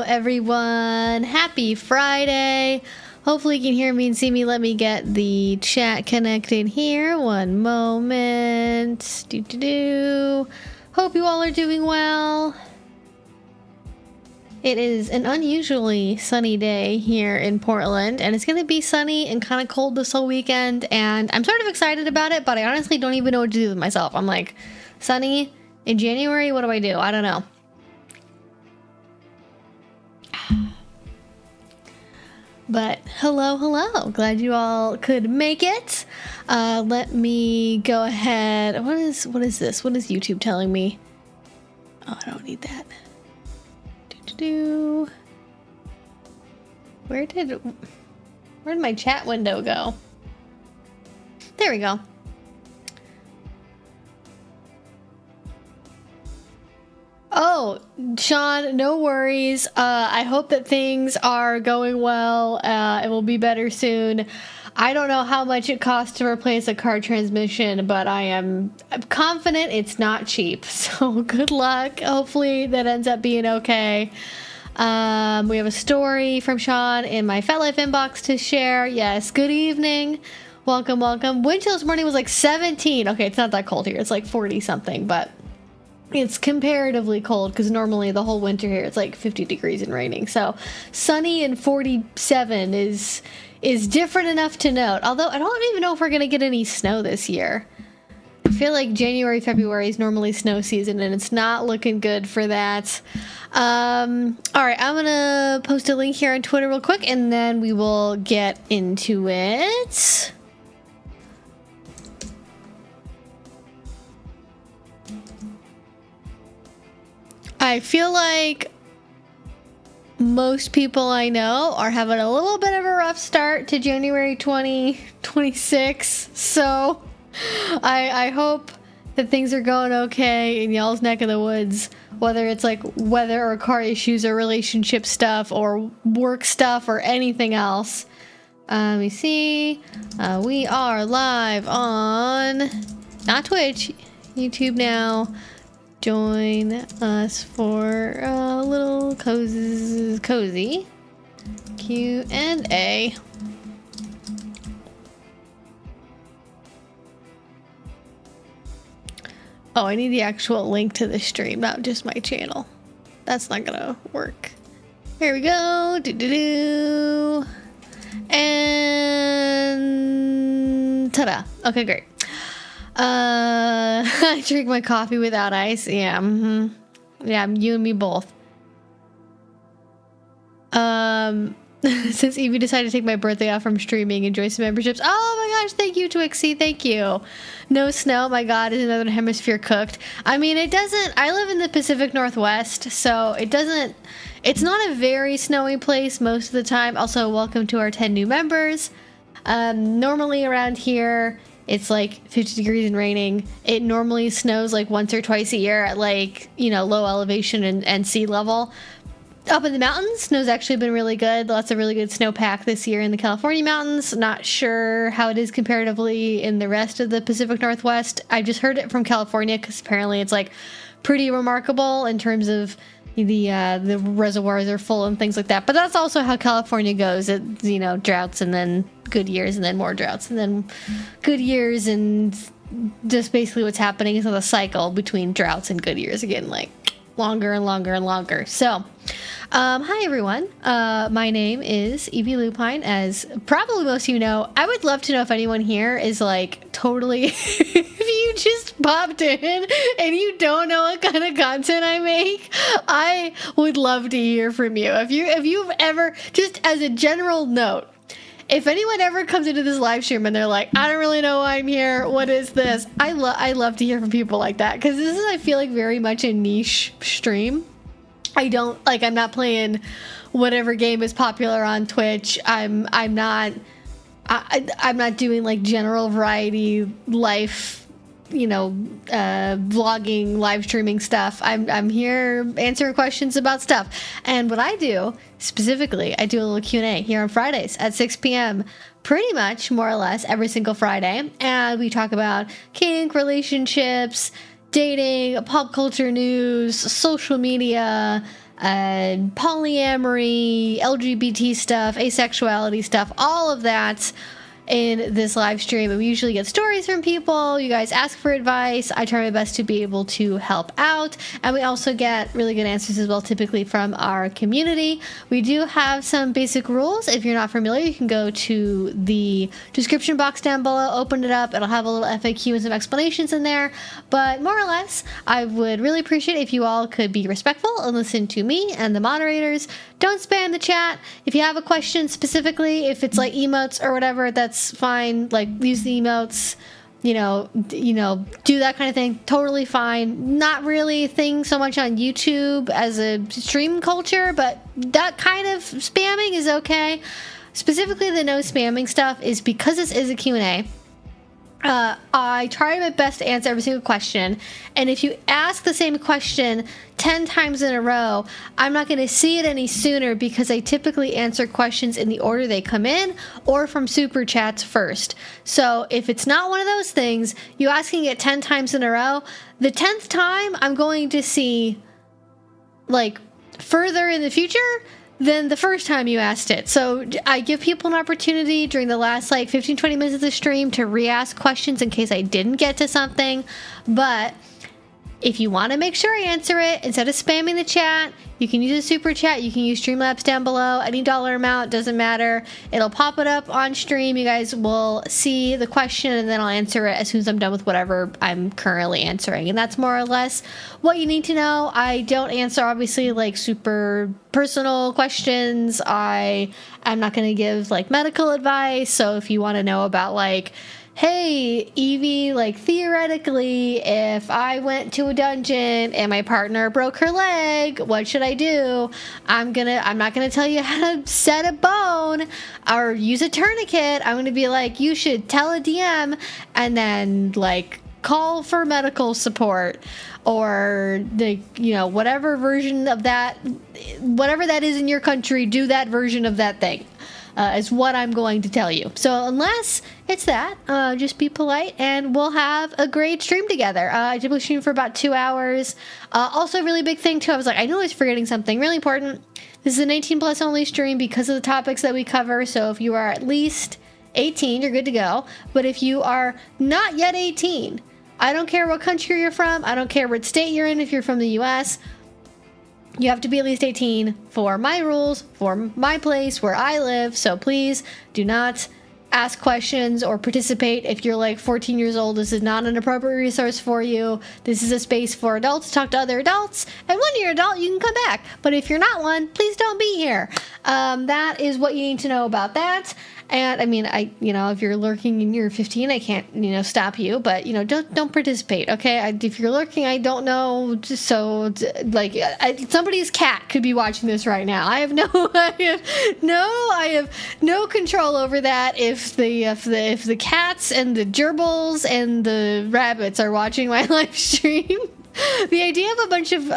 everyone. Happy Friday. Hopefully you can hear me and see me. Let me get the chat connected here. One moment. Hope you all are doing well. It is an unusually sunny day here in Portland, and it's going to be sunny and kind of cold this whole weekend, and I'm sort of excited about it, but I honestly don't even know what to do with myself. I'm like, sunny in January? What do? I don't know. But hello. Glad you all could make it. Let me go ahead. What is this? What is YouTube telling me? Oh, I don't need that. Where'd my chat window go? There we go. Oh, Sean, no worries. I hope that things are going well. It will be better soon. I don't know how much it costs to replace a car transmission, but I'm confident it's not cheap. So good luck. Hopefully that ends up being okay. We have a story from Sean in my FetLife inbox to share. Yes, good evening. Welcome. Wind chill this morning was like 17. Okay, it's not that cold here. It's like 40 something, but it's comparatively cold because normally the whole winter here it's like 50 degrees and raining. So sunny and 47 is different enough to note. Although I don't even know if we're going to get any snow this year. I feel like January, February is normally snow season, and it's not looking good for that. All right, I'm going to post a link here on Twitter real quick, and then we will get into it. I feel like most people I know are having a little bit of a rough start to January 2026, so I hope that things are going okay in y'all's neck of the woods, whether it's like weather or car issues or relationship stuff or work stuff or anything else. Let me see. We are live on, not Twitch, YouTube now. Join us for a little cozy Q&A. Oh, I need the actual link to the stream, not just my channel. That's not gonna work. Here we go. And ta-da. Okay, great. I drink my coffee without ice. Yeah, yeah, you and me both. Since Evie decided to take my birthday off from streaming, enjoy some memberships. Oh my gosh, thank you, Twixie, thank you. No snow, my god, is another hemisphere cooked? I mean, it doesn't, I live in the Pacific Northwest, so it doesn't, it's not a very snowy place most of the time. Also, welcome to our 10 new members. Normally around here, it's like 50 degrees and raining. It normally snows like once or twice a year at like, you know, low elevation and sea level. Up in the mountains, snow's actually been really good. Lots of really good snowpack this year in the California mountains. Not sure how it is comparatively in the rest of the Pacific Northwest. I just heard it from California because apparently it's like pretty remarkable in terms of the reservoirs are full and things like that. But that's also how California goes. It, you know, droughts and then good years and then more droughts and then good years, and just basically what's happening is a cycle between droughts and good years again, like longer and longer and longer. So hi everyone, my name is Evie Lupine. As probably most of you know, I would love to know if anyone here is like totally if you just popped in and you don't know what kind of content I make, I would love to hear from you. If you've ever, just as a general note, if anyone ever comes into this live stream and they're like, I don't really know why I'm here, what is this? I love to hear from people like that, because this is, I feel like, very much a niche stream. I'm not playing whatever game is popular on Twitch. I'm not doing like general variety life, you know, vlogging, live streaming stuff. I'm here answering questions about stuff. And what I do specifically, I do a little Q&A here on Fridays at 6 p.m. pretty much more or less every single Friday. And we talk about kink, relationships, dating, pop culture news, social media, polyamory, LGBT stuff, asexuality stuff, all of that in this live stream. And we usually get stories from people. You guys ask for advice. I try my best to be able to help out. And we also get really good answers as well, typically from our community. We do have some basic rules. If you're not familiar, you can go to the description box down below, open it up. It'll have a little FAQ and some explanations in there. But more or less, I would really appreciate if you all could be respectful and listen to me and the moderators. Don't spam the chat. If you have a question specifically, if it's like emotes or whatever, that's fine. Like, use the emotes, you know, do that kind of thing. Totally fine. Not really a thing so much on YouTube as a stream culture, but that kind of spamming is okay. Specifically, the no spamming stuff is because this is a Q&A. I try my best to answer every single question, and if you ask the same question 10 times in a row, I'm not going to see it any sooner because I typically answer questions in the order they come in or from super chats first. So if it's not one of those things, you asking it 10 times in a row, the 10th time I'm going to see like further in the future than the first time you asked it. So I give people an opportunity during the last like 15-20 minutes of the stream to re-ask questions in case I didn't get to something. But if you want to make sure I answer it, instead of spamming the chat, you can use a super chat. You can use Streamlabs down below. Any dollar amount, doesn't matter. It'll pop it up on stream. You guys will see the question, and then I'll answer it as soon as I'm done with whatever I'm currently answering. And that's more or less what you need to know. I don't answer, obviously, like super personal questions. I'm not going to give like medical advice. So if you want to know about like, hey, Evie, like theoretically, if I went to a dungeon and my partner broke her leg, what should I do? I'm not gonna tell you how to set a bone or use a tourniquet. I'm gonna be like, you should tell a DM and then like call for medical support or the, whatever version of that, whatever that is in your country, do that version of that thing. Is what I'm going to tell you. So unless it's that, just be polite and we'll have a great stream together. I typically stream for about 2 hours. Also, really big thing too, I was like, I knew I was forgetting something really important. This is an 18 plus only stream because of the topics that we cover. So if you are at least 18, you're good to go. But if you are not yet 18, I don't care what country you're from. I don't care what state you're in if you're from the US. You have to be at least 18 for my rules, for my place, where I live. So please do not ask questions or participate if you're like 14 years old. This is not an appropriate resource for you. This is a space for adults. Talk to other adults. And when you're an adult, you can come back. But if you're not one, please don't be here. That is what you need to know about that. And I mean, if you're lurking and you're 15, I can't, stop you, but don't participate. Okay. If you're lurking, I don't know. Somebody's cat could be watching this right now. I have no control over that. If the cats and the gerbils and the rabbits are watching my live stream. The idea of a bunch of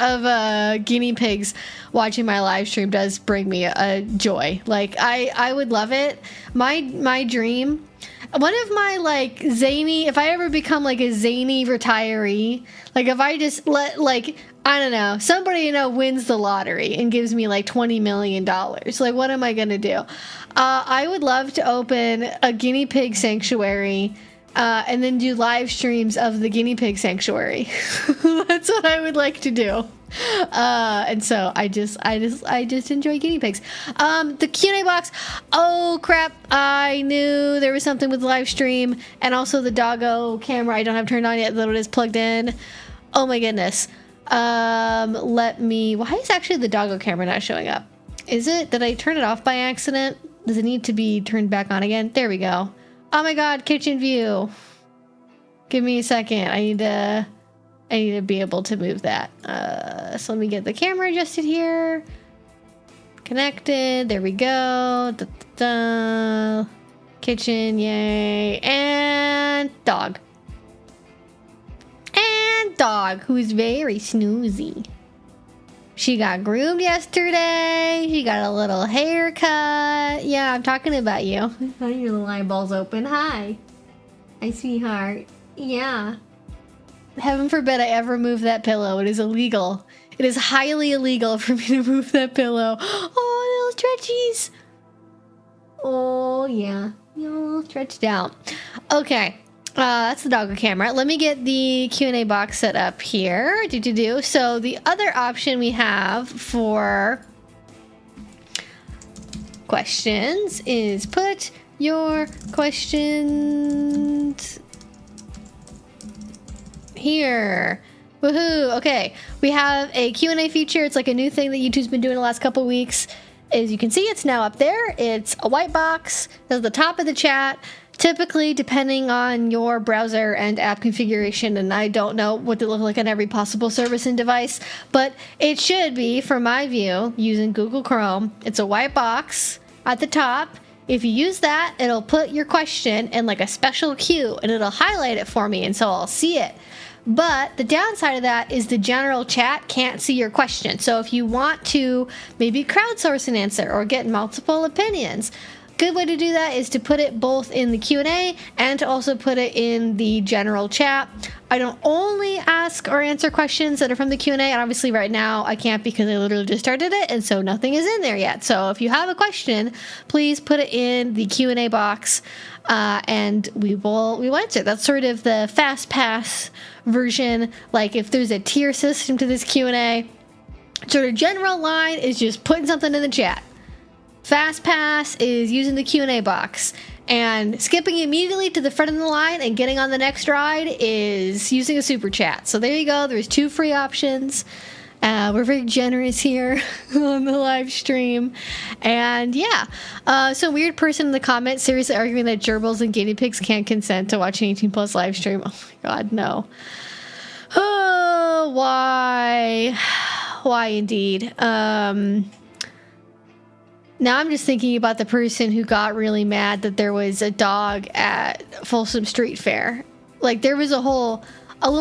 guinea pigs watching my live stream does bring me a joy. Like, I would love it. My dream, one of my like zany, if I ever become like a zany retiree, like if I just let like, I don't know, somebody wins the lottery and gives me like $20 million. Like, what am I gonna do? I would love to open a guinea pig sanctuary. And then do live streams of the guinea pig sanctuary. That's what I would like to do. And so I just enjoy guinea pigs. The Q&A box. Oh crap! I knew there was something with the live stream, and also the doggo camera. I don't have turned on yet, though it is plugged in. Oh my goodness. Why is actually the doggo camera not showing up? Is it? Did I turn it off by accident? Does it need to be turned back on again? There we go. Oh my god, kitchen view. Give me a second. I need to be able to move that. So let me get the camera adjusted here. Connected. There we go. Kitchen, yay. And dog. And dog, who's very snoozy. She got groomed yesterday. She got a little haircut. Yeah, I'm talking about you. Your little eyeballs open. Hi. Hi, sweetheart. Yeah. Heaven forbid I ever move that pillow. It is illegal. It is highly illegal for me to move that pillow. Oh, little stretchies. Oh, yeah. Little stretched out. Okay. That's the doggo camera. Let me get the Q&A box set up here. So the other option we have for questions is put your questions here. Woohoo. Okay. We have a Q&A feature. It's like a new thing that YouTube's been doing the last couple weeks. As you can see, it's now up there. It's a white box at the top of the chat. Typically, depending on your browser and app configuration, and I don't know what they look like on every possible service and device, but it should be, from my view, using Google Chrome. It's a white box at the top. If you use that, it'll put your question in like a special queue, and it'll highlight it for me, and so I'll see it. But the downside of that is the general chat can't see your question. So if you want to maybe crowdsource an answer or get multiple opinions, good way to do that is to put it both in the Q&A and to also put it in the general chat. I don't only ask or answer questions that are from the Q&A, and obviously right now I can't because I literally just started it, and so nothing is in there yet. So if you have a question, please put it in the Q&A box, and we will answer. That's sort of the fast pass version. Like if there's a tier system to this Q&A, sort of general line is just putting something in the chat. Fast pass is using the Q&A box, and skipping immediately to the front of the line and getting on the next ride is using a super chat. So there you go. There's 2 free options. We're very generous here on the live stream. And yeah, some weird person in the comments seriously arguing that gerbils and guinea pigs can't consent to watch an 18+ live stream. Oh my God, no. Oh, why? Why indeed? Now I'm just thinking about the person who got really mad that there was a dog at Folsom Street Fair. Like there was a little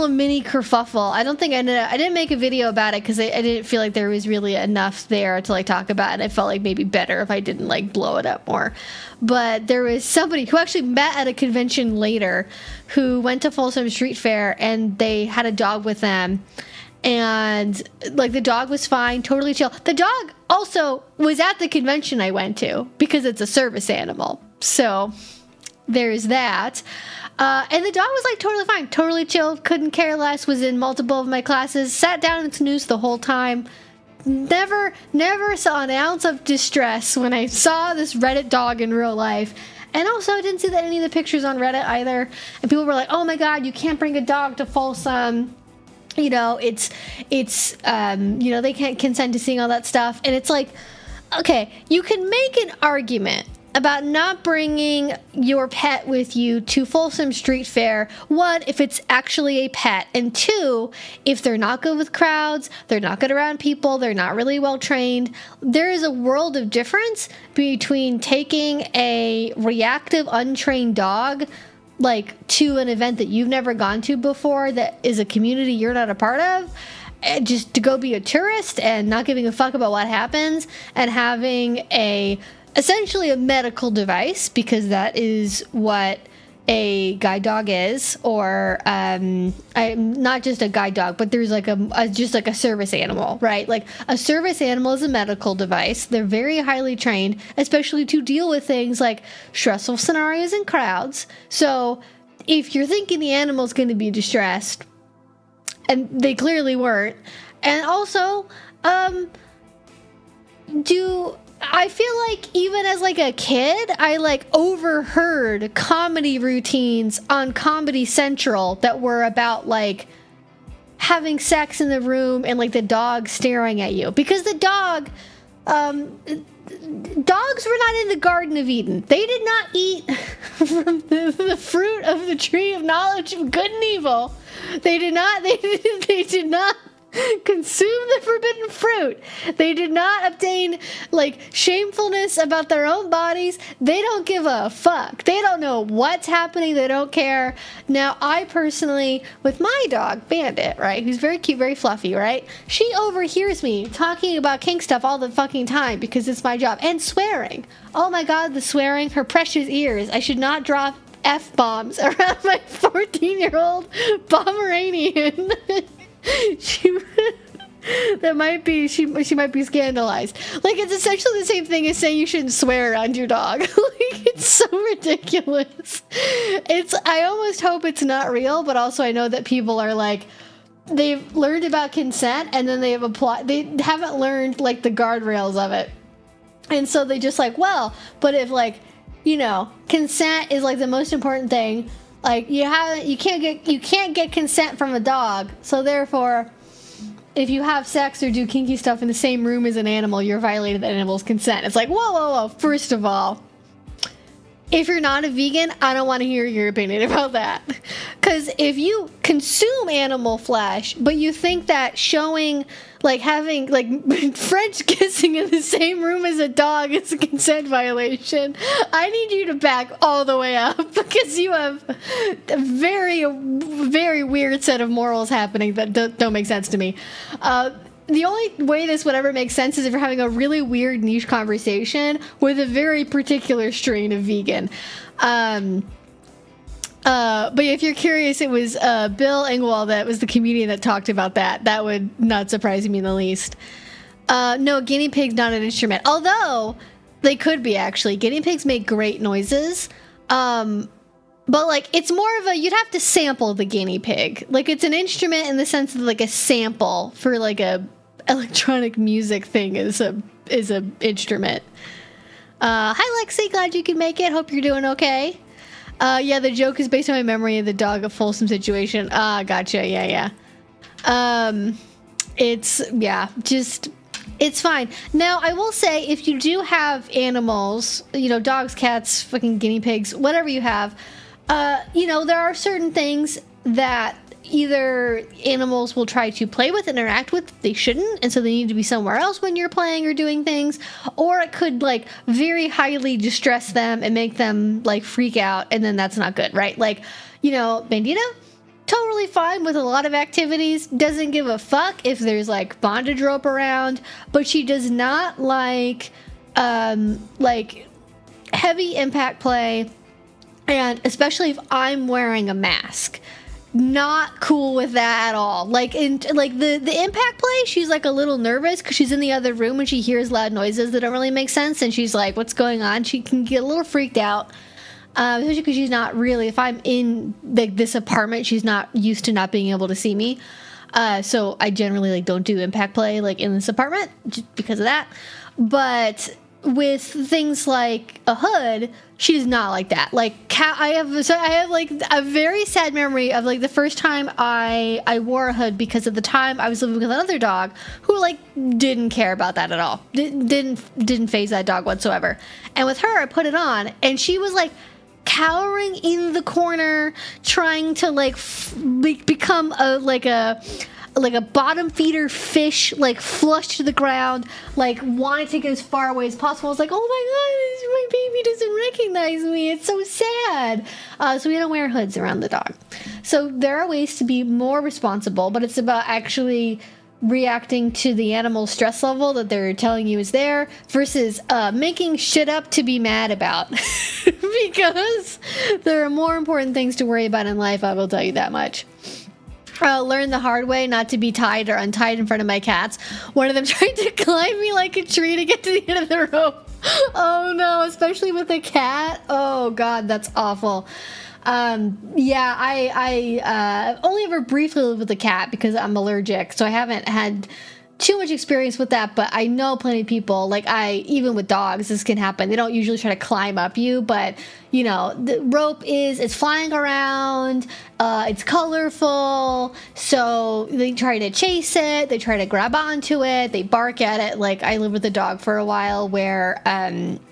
mini kerfuffle. I don't think I didn't make a video about it because I didn't feel like there was really enough there to like talk about it. I felt like maybe better if I didn't like blow it up more. But there was somebody who actually met at a convention later who went to Folsom Street Fair, and they had a dog with them. And like the dog was fine, totally chill. The dog also was at the convention I went to because it's a service animal. So there's that. And the dog was like totally fine, totally chill, couldn't care less, was in multiple of my classes, sat down and snoozed the whole time. Never saw an ounce of distress when I saw this Reddit dog in real life. And also, I didn't see that any of the pictures on Reddit either. And people were like, oh my God, you can't bring a dog to Folsom. You know, it's you know, they can't consent to seeing all that stuff. And it's like, okay, you can make an argument about not bringing your pet with you to Folsom Street Fair. 1, if it's actually a pet. And 2, if they're not good with crowds, they're not good around people, they're not really well trained. There is a world of difference between taking a reactive, untrained dog like to an event that you've never gone to before, that is a community you're not a part of, and just to go be a tourist and not giving a fuck about what happens, and having essentially a medical device, because that is what a guide dog is, or not just a guide dog, but there's like just like a service animal, right? Like a service animal is a medical device. They're very highly trained, especially to deal with things like stressful scenarios in crowds. So if you're thinking the animal's going to be distressed, and they clearly weren't, and also I feel like even as like a kid, I like overheard comedy routines on Comedy Central that were about like having sex in the room and like the dog staring at you, because the dogs were not in the Garden of Eden. They did not eat from the fruit of the tree of knowledge of good and evil. They did not consume the forbidden fruit. They did not obtain like shamefulness about their own bodies. They don't give a fuck. They don't know what's happening. They don't care. Now, I personally, with my dog Bandit, right, who's very cute, very fluffy, right, she overhears me talking about kink stuff all the fucking time because it's my job, and swearing. Oh my God, the swearing, her precious ears. I should not drop F-bombs around my 14-year-old Pomeranian. she might be scandalized. Like, it's essentially the same thing as saying you shouldn't swear around your dog. Like, it's so ridiculous. I almost hope it's not real, but also I know that people are like, they've learned about consent and then they haven't learned like the guardrails of it. And so they just like, well, but if like, you know, consent is like the most important thing, like you can't get consent from a dog. So therefore, if you have sex or do kinky stuff in the same room as an animal, you're violating the animal's consent. It's like, whoa. First of all, if you're not a vegan, I don't want to hear your opinion about that. Because if you consume animal flesh, but you think that showing, like having, like French kissing in the same room as a dog is a consent violation, I need you to back all the way up because you have a very, very weird set of morals happening that don't make sense to me. The only way this would ever make sense is if you're having a really weird niche conversation with a very particular strain of vegan. But if you're curious, it was Bill Engvall that was the comedian that talked about that. That would not surprise me in the least. No, guinea pig's not an instrument. Although, they could be, actually. Guinea pigs make great noises. But, like, it's more of you'd have to sample the guinea pig. Like, it's an instrument in the sense of, like, a sample for, like, a electronic music thing is a instrument. Hi, Lexi. Glad you could make it. Hope you're doing okay. Yeah, the joke is based on my memory of the dog of Folsom situation. Gotcha. Yeah. It's fine. Now, I will say, if you do have animals, you know, dogs, cats, fucking guinea pigs, whatever you have, you know, there are certain things that either animals will try to play with and interact with, they shouldn't, and so they need to be somewhere else when you're playing or doing things, or it could, like, very highly distress them and make them, like, freak out, and then that's not good, right? Like, you know, Bandito, totally fine with a lot of activities, doesn't give a fuck if there's, like, bondage rope around, but she does not like heavy impact play, and especially if I'm wearing a mask. Not cool with that at all. Like, the impact play, she's like a little nervous because she's in the other room and she hears loud noises that don't really make sense, and she's like, what's going on? She can get a little freaked out, especially because she's not really, if I'm in this apartment, she's not used to not being able to see me, so I generally, like, don't do impact play, like, in this apartment just because of that. But with things like a hood, she's not like that. Like, I have like a very sad memory of, like, the first time I wore a hood, because at the time I was living with another dog who, like, didn't care about that at all. Didn't faze that dog whatsoever. And with her, I put it on, and she was, like, cowering in the corner, trying to, like, become a bottom feeder fish, like, flushed to the ground, like, wanted to get as far away as possible. I was like, oh my god, my baby doesn't recognize me. It's so sad. So we don't wear hoods around the dog. So there are ways to be more responsible, but it's about actually reacting to the animal's stress level that they're telling you is there, versus making shit up to be mad about. Because there are more important things to worry about in life, I will tell you that much. Learned the hard way not to be tied or untied in front of my cats. One of them tried to climb me like a tree to get to the end of the rope. Oh no, especially with a cat. Oh god, that's awful. Yeah, I only ever briefly lived with a cat because I'm allergic, so I haven't had too much experience with that, but I know plenty of people, like, even with dogs, this can happen. They don't usually try to climb up you, but, you know, the rope it's flying around, it's colorful, so they try to chase it, they try to grab onto it, they bark at it. Like, I lived with a dog for a while where,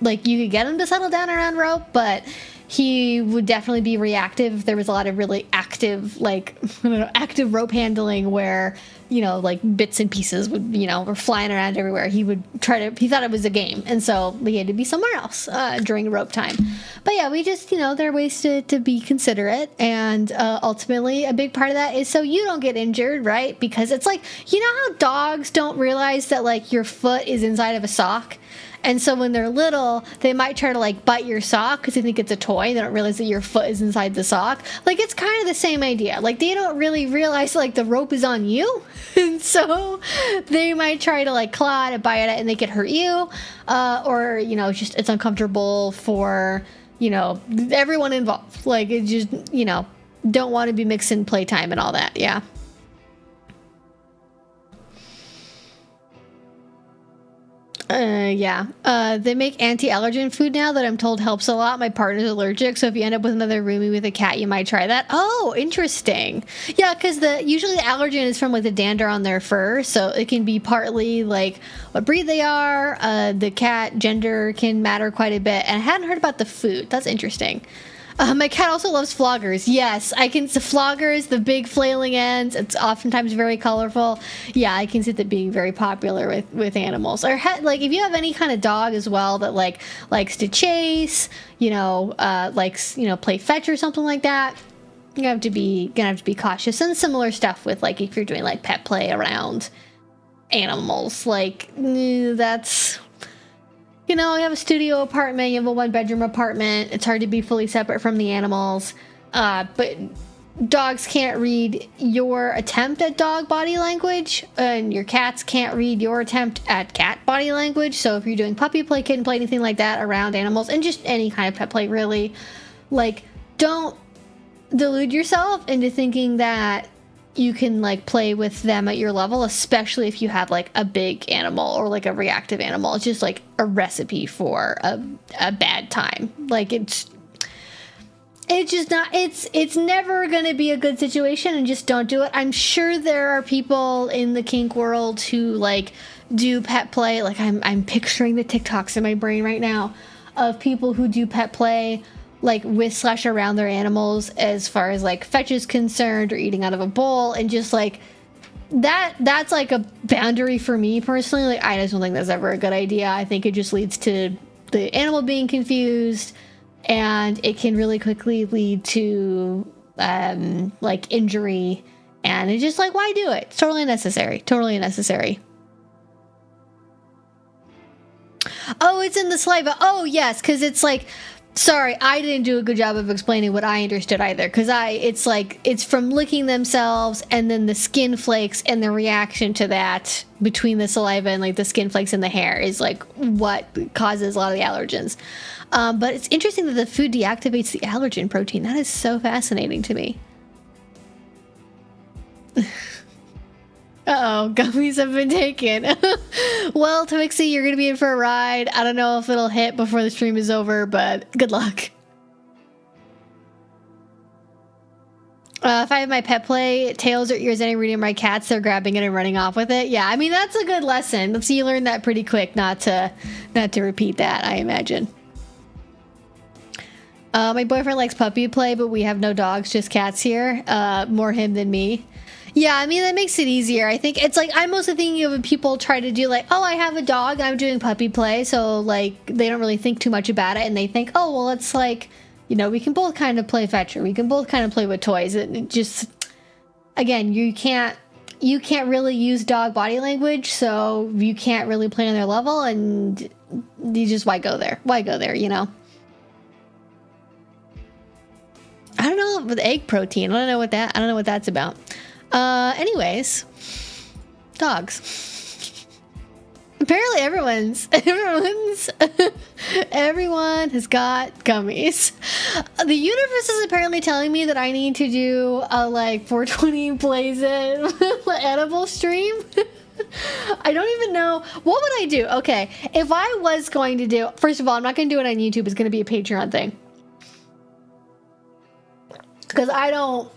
like, you could get him to settle down around rope, but he would definitely be reactive if there was a lot of really active, like, I don't know, active rope handling where you know, like bits and pieces would, you know, were flying around everywhere. He thought it was a game. And so he had to be somewhere else during rope time. But yeah, we just, you know, there are ways to be considerate. And ultimately, a big part of that is so you don't get injured, right? Because it's like, you know how dogs don't realize that, like, your foot is inside of a sock? And so when they're little, they might try to, like, bite your sock because they think it's a toy. They don't realize that your foot is inside the sock. Like, it's kind of the same idea. Like, they don't really realize, like, the rope is on you. And so they might try to, like, claw it and bite it, and they could hurt you. Or, you know, just it's uncomfortable for, you know, everyone involved. Like, it just, you know, don't want to be mixing playtime and all that. Yeah. They make anti-allergen food now that I'm told helps a lot. My partner's allergic, so if you end up with another roomie with a cat, you might try that. Oh, interesting. Yeah, because usually the allergen is from, like, the dander on their fur, so it can be partly, like, what breed they are. The cat gender can matter quite a bit, and I hadn't heard about the food. That's interesting. My cat also loves floggers. Yes, I can see floggers, the big flailing ends. It's oftentimes very colorful. Yeah, I can see that being very popular with animals. Or like if you have any kind of dog as well that like likes to chase, you know, likes, you know, play fetch or something like that, you're gonna have to be cautious. And similar stuff with, like, if you're doing like pet play around animals, like that's. You know, you have a studio apartment, you have a 1-bedroom apartment. It's hard to be fully separate from the animals. But dogs can't read your attempt at dog body language, and your cats can't read your attempt at cat body language. So if you're doing puppy play, kitten play, anything like that around animals, and just any kind of pet play, really, like, don't delude yourself into thinking that you can, like, play with them at your level, especially if you have, like, a big animal or, like, a reactive animal. It's just, like, a recipe for a bad time. Like, it's just not, it's never going to be a good situation, and just don't do it. I'm sure there are people in the kink world who, like, do pet play. Like, I'm picturing the TikToks in my brain right now of people who do pet play, like, with/around their animals, as far as, like, fetch is concerned, or eating out of a bowl, and just, like, that's like a boundary for me personally. Like, I just don't think that's ever a good idea. I think it just leads to the animal being confused, and it can really quickly lead to like, injury, and it's just like, why do it? It's totally unnecessary. Oh, it's in the saliva. Oh, yes, because it's like, sorry, I didn't do a good job of explaining what I understood either, because it's like, it's from licking themselves, and then the skin flakes and the reaction to that between the saliva and, like, the skin flakes and the hair is, like, what causes a lot of the allergens. But it's interesting that the food deactivates the allergen protein. That is so fascinating to me. Uh-oh, gummies have been taken. Well, Twixie, you're going to be in for a ride. I don't know if it'll hit before the stream is over, but good luck. If I have my pet play, tails or ears any reading my cats, they're grabbing it and running off with it. Yeah, I mean, that's a good lesson. So you learn that pretty quick, not to repeat that, I imagine. My boyfriend likes puppy play, but we have no dogs, just cats here. More him than me. Yeah, I mean, that makes it easier. I think it's like, I'm mostly thinking of when people try to do, like, oh, I have a dog, I'm doing puppy play, so, like, they don't really think too much about it, and they think, oh, well, it's like, you know, we can both kind of play fetch, or we can both kind of play with toys. It just, again, you can't really use dog body language, so you can't really play on their level, and you just, why go there, you know? I don't know, with egg protein, I don't know what that's about. Anyways, dogs. Apparently everyone has got gummies. The universe is apparently telling me that I need to do a, like, 420 Blaze It edible stream. I don't even know. What would I do? Okay, if I was going to do, first of all, I'm not going to do it on YouTube. It's going to be a Patreon thing. Because I don't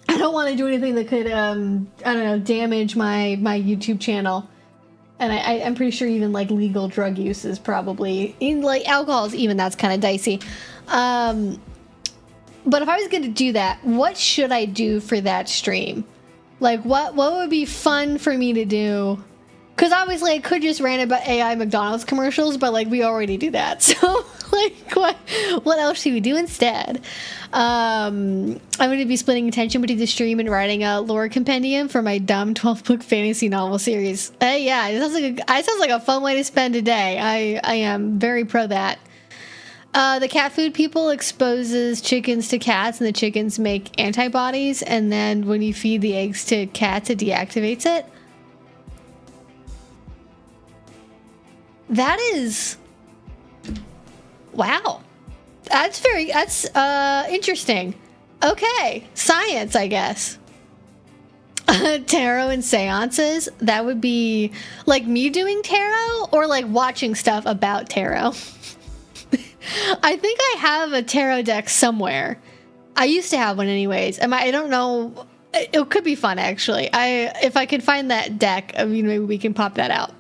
want to do anything that could, I don't know, damage my YouTube channel. And I'm pretty sure even, like, legal drug use is probably, in, like, alcohols, even that's kind of dicey. But if I was going to do that, what should I do for that stream? Like, what would be fun for me to do? Because obviously I could just rant about AI McDonald's commercials, but like we already do that. So like what else should we do instead? I'm going to be splitting attention between the stream and writing a lore compendium for my dumb 12-book fantasy novel series. Yeah, it sounds like a fun way to spend a day. I am very pro that. The cat food people exposes chickens to cats, and the chickens make antibodies, and then when you feed the eggs to cats, it deactivates it. That is... Wow. That's interesting. Okay. Science, I guess. Tarot and seances? That would be like me doing tarot or like watching stuff about tarot? I think I have a tarot deck somewhere. I used to have one anyways. I don't know. It could be fun, actually. If I could find that deck, maybe we can pop that out.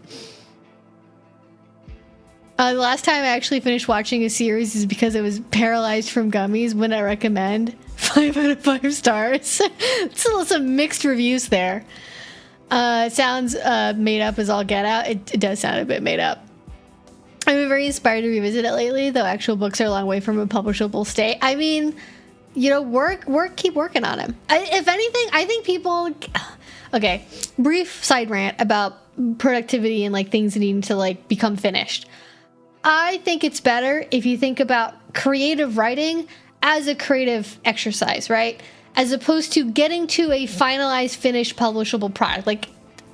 The last time I actually finished watching a series is because I was paralyzed from gummies. Would I recommend? 5 out of 5 stars. Some mixed reviews there. It sounds made up as all get out. It does sound a bit made up. I've been very inspired to revisit it lately, though actual books are a long way from a publishable state. I mean, keep working on them. If anything, I think people... Okay, brief side rant about productivity and like things needing to like become finished. I think it's better if you think about creative writing as a creative exercise, right? As opposed to getting to a finalized, finished, publishable product. Like,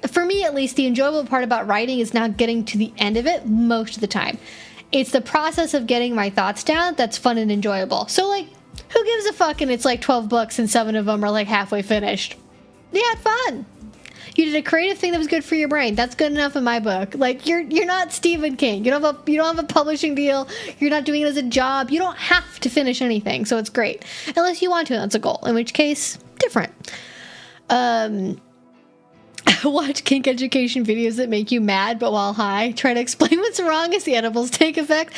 for me at least, the enjoyable part about writing is not getting to the end of it most of the time. It's the process of getting my thoughts down that's fun and enjoyable. So, like, who gives a fuck? And it's like 12 books and 7 of them are like halfway finished. You had fun. You did a creative thing that was good for your brain. That's good enough in my book. Like, you're not Stephen King. You don't have a publishing deal. You're not doing it as a job. You don't have to finish anything, so it's great. Unless you want to, that's a goal. In which case, different. Watch kink education videos that make you mad, but while high. Try to explain what's wrong as the edibles take effect.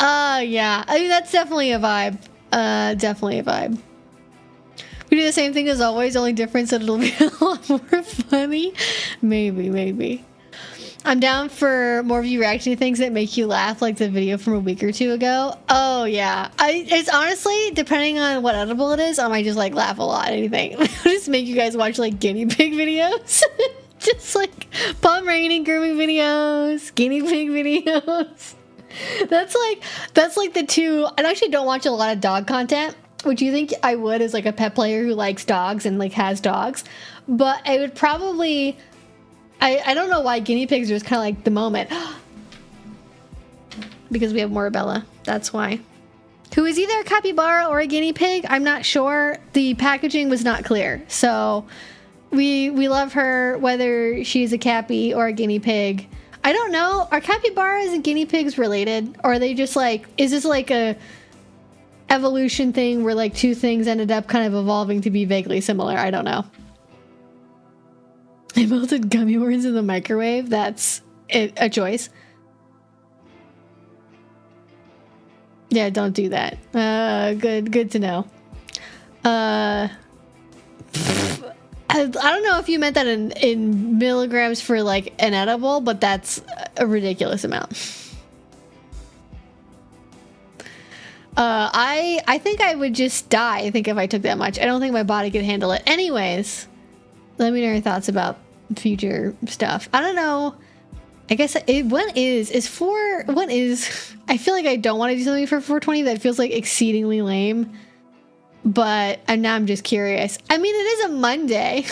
Yeah. I mean, that's definitely a vibe. Definitely a vibe. We do the same thing as always, only difference that it'll be a lot more funny. Maybe. I'm down for more of you reacting to things that make you laugh, like the video from a week or two ago. Oh, yeah. It's honestly, depending on what edible it is, I might just, like, laugh a lot. Anything. I'll just make you guys watch, like, guinea pig videos. Just, like, Pomeranian grooming videos, guinea pig videos. That's like the two... I actually don't watch a lot of dog content, which you think I would as, like, a pet player who likes dogs and, like, has dogs. But I would probably... I don't know why guinea pigs are just kind of like the moment. Because we have Morabella. That's why. Who is either a capybara or a guinea pig? I'm not sure. The packaging was not clear. So we love her whether she's a cappy or a guinea pig. I don't know. Are capybaras and guinea pigs related? Or are they just like... Is this like a evolution thing where like two things ended up kind of evolving to be vaguely similar? I don't know. I melted gummy worms in the microwave. That's a choice. Yeah, don't do that. Good to know. I don't know if you meant that in milligrams for like an edible, but that's a ridiculous amount. I think I would just die, I think, if I took that much. I don't think my body could handle it. Anyways, let me know your thoughts about future stuff. I don't know. I guess I feel like I don't want to do something for 420 that feels like exceedingly lame. But now I'm just curious. I mean, it is a Monday.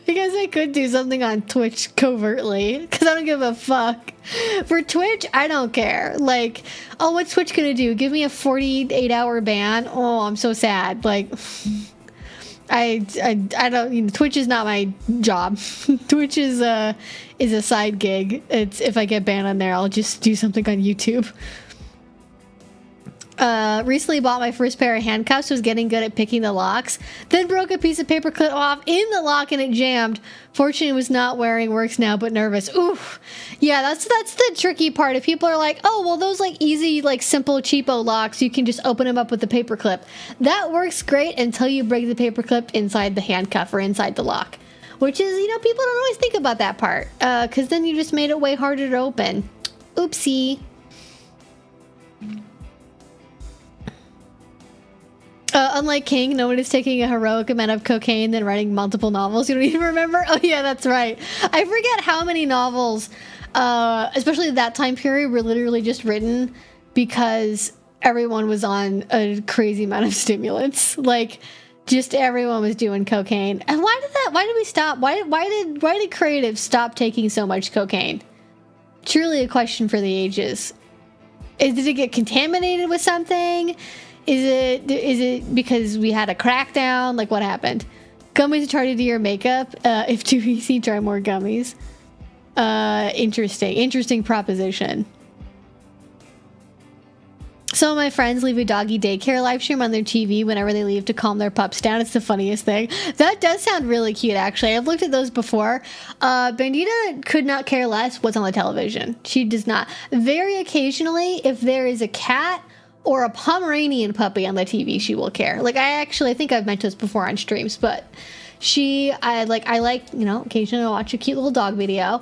I guess I could do something on Twitch covertly because I don't give a fuck. For Twitch, I don't care. Like, oh, what's Twitch gonna do? Give me a 48-hour ban? Oh, I'm so sad. Like, I don't. You know, Twitch is not my job. Twitch is a side gig. It's if I get banned on there, I'll just do something on YouTube. Recently bought my first pair of handcuffs, was getting good at picking the locks, then broke a piece of paper clip off in the lock and it jammed. Fortunately, was not wearing, works now, but nervous. Oof. Yeah, that's the tricky part. If people are like, oh, well, those like easy, like simple, cheapo locks, you can just open them up with the paper clip. That works great until you break the paper clip inside the handcuff or inside the lock. which is, people don't always think about that part, because then you just made it way harder to open. Oopsie. Unlike King, no one is taking a heroic amount of cocaine then writing multiple novels. You don't even remember? Oh yeah, that's right. I forget how many novels, especially that time period, were literally just written because everyone was on a crazy amount of stimulants. Like, just everyone was doing cocaine. And why did we stop? Why did creatives stop taking so much cocaine? Truly a question for the ages. Did it get contaminated with something? Is it because we had a crackdown? Like, what happened? Gummies are charged to your makeup. If too easy, try more gummies. Interesting proposition. Some of my friends leave a doggy daycare live stream on their TV whenever they leave to calm their pups down. It's the funniest thing. That does sound really cute, actually. I've looked at those before. Bandita could not care less what's on the television. She does not. Very occasionally, if there is a cat or a Pomeranian puppy on the TV, she will care. Like, I think I've mentioned this before on streams, but I like, occasionally I'll watch a cute little dog video,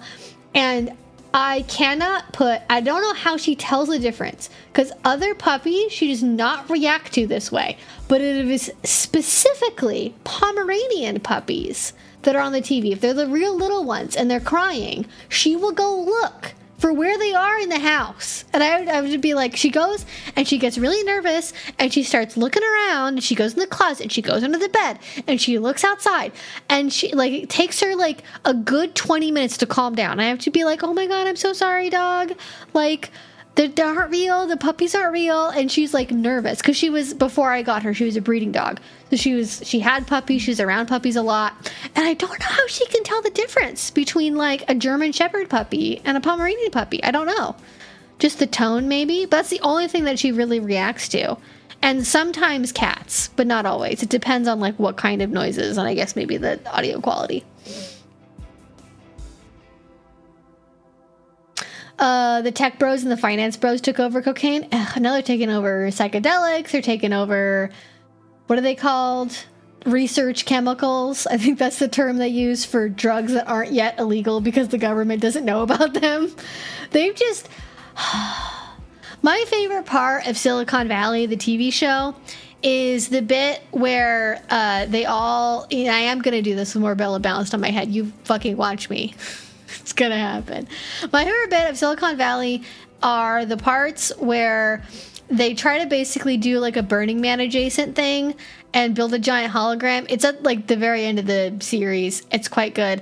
and I don't know how she tells the difference, because other puppies she does not react to this way, but it is specifically Pomeranian puppies that are on the TV. If they're the real little ones and they're crying, she will go look for where they are in the house. And I would be like, she goes and she gets really nervous and she starts looking around, and she goes in the closet, she goes under the bed, and she looks outside, and she, like, it takes her like a good 20 minutes to calm down. I have to be like, oh my God, I'm so sorry, dog. Like, they aren't real, the puppies aren't real. And she's like nervous because before I got her, she was a breeding dog. So she had puppies, she's around puppies a lot. And I don't know how she can tell the difference between like a German Shepherd puppy and a Pomeranian puppy. I don't know. Just the tone, maybe. But that's the only thing that she really reacts to. And sometimes cats, but not always. It depends on like what kind of noises, and I guess maybe the audio quality. The tech bros and the finance bros took over cocaine. Now they're taking over psychedelics. They're taking over, what are they called? Research chemicals. I think that's the term they use for drugs that aren't yet illegal because the government doesn't know about them. They've just... My favorite part of Silicon Valley, the TV show, is the bit where they all... I am going to do this with more Bella balanced on my head. You fucking watch me. It's gonna happen. My favorite bit of Silicon Valley are the parts where they try to basically do like a Burning Man adjacent thing and build a giant hologram. It's at like the very end of the series. It's quite good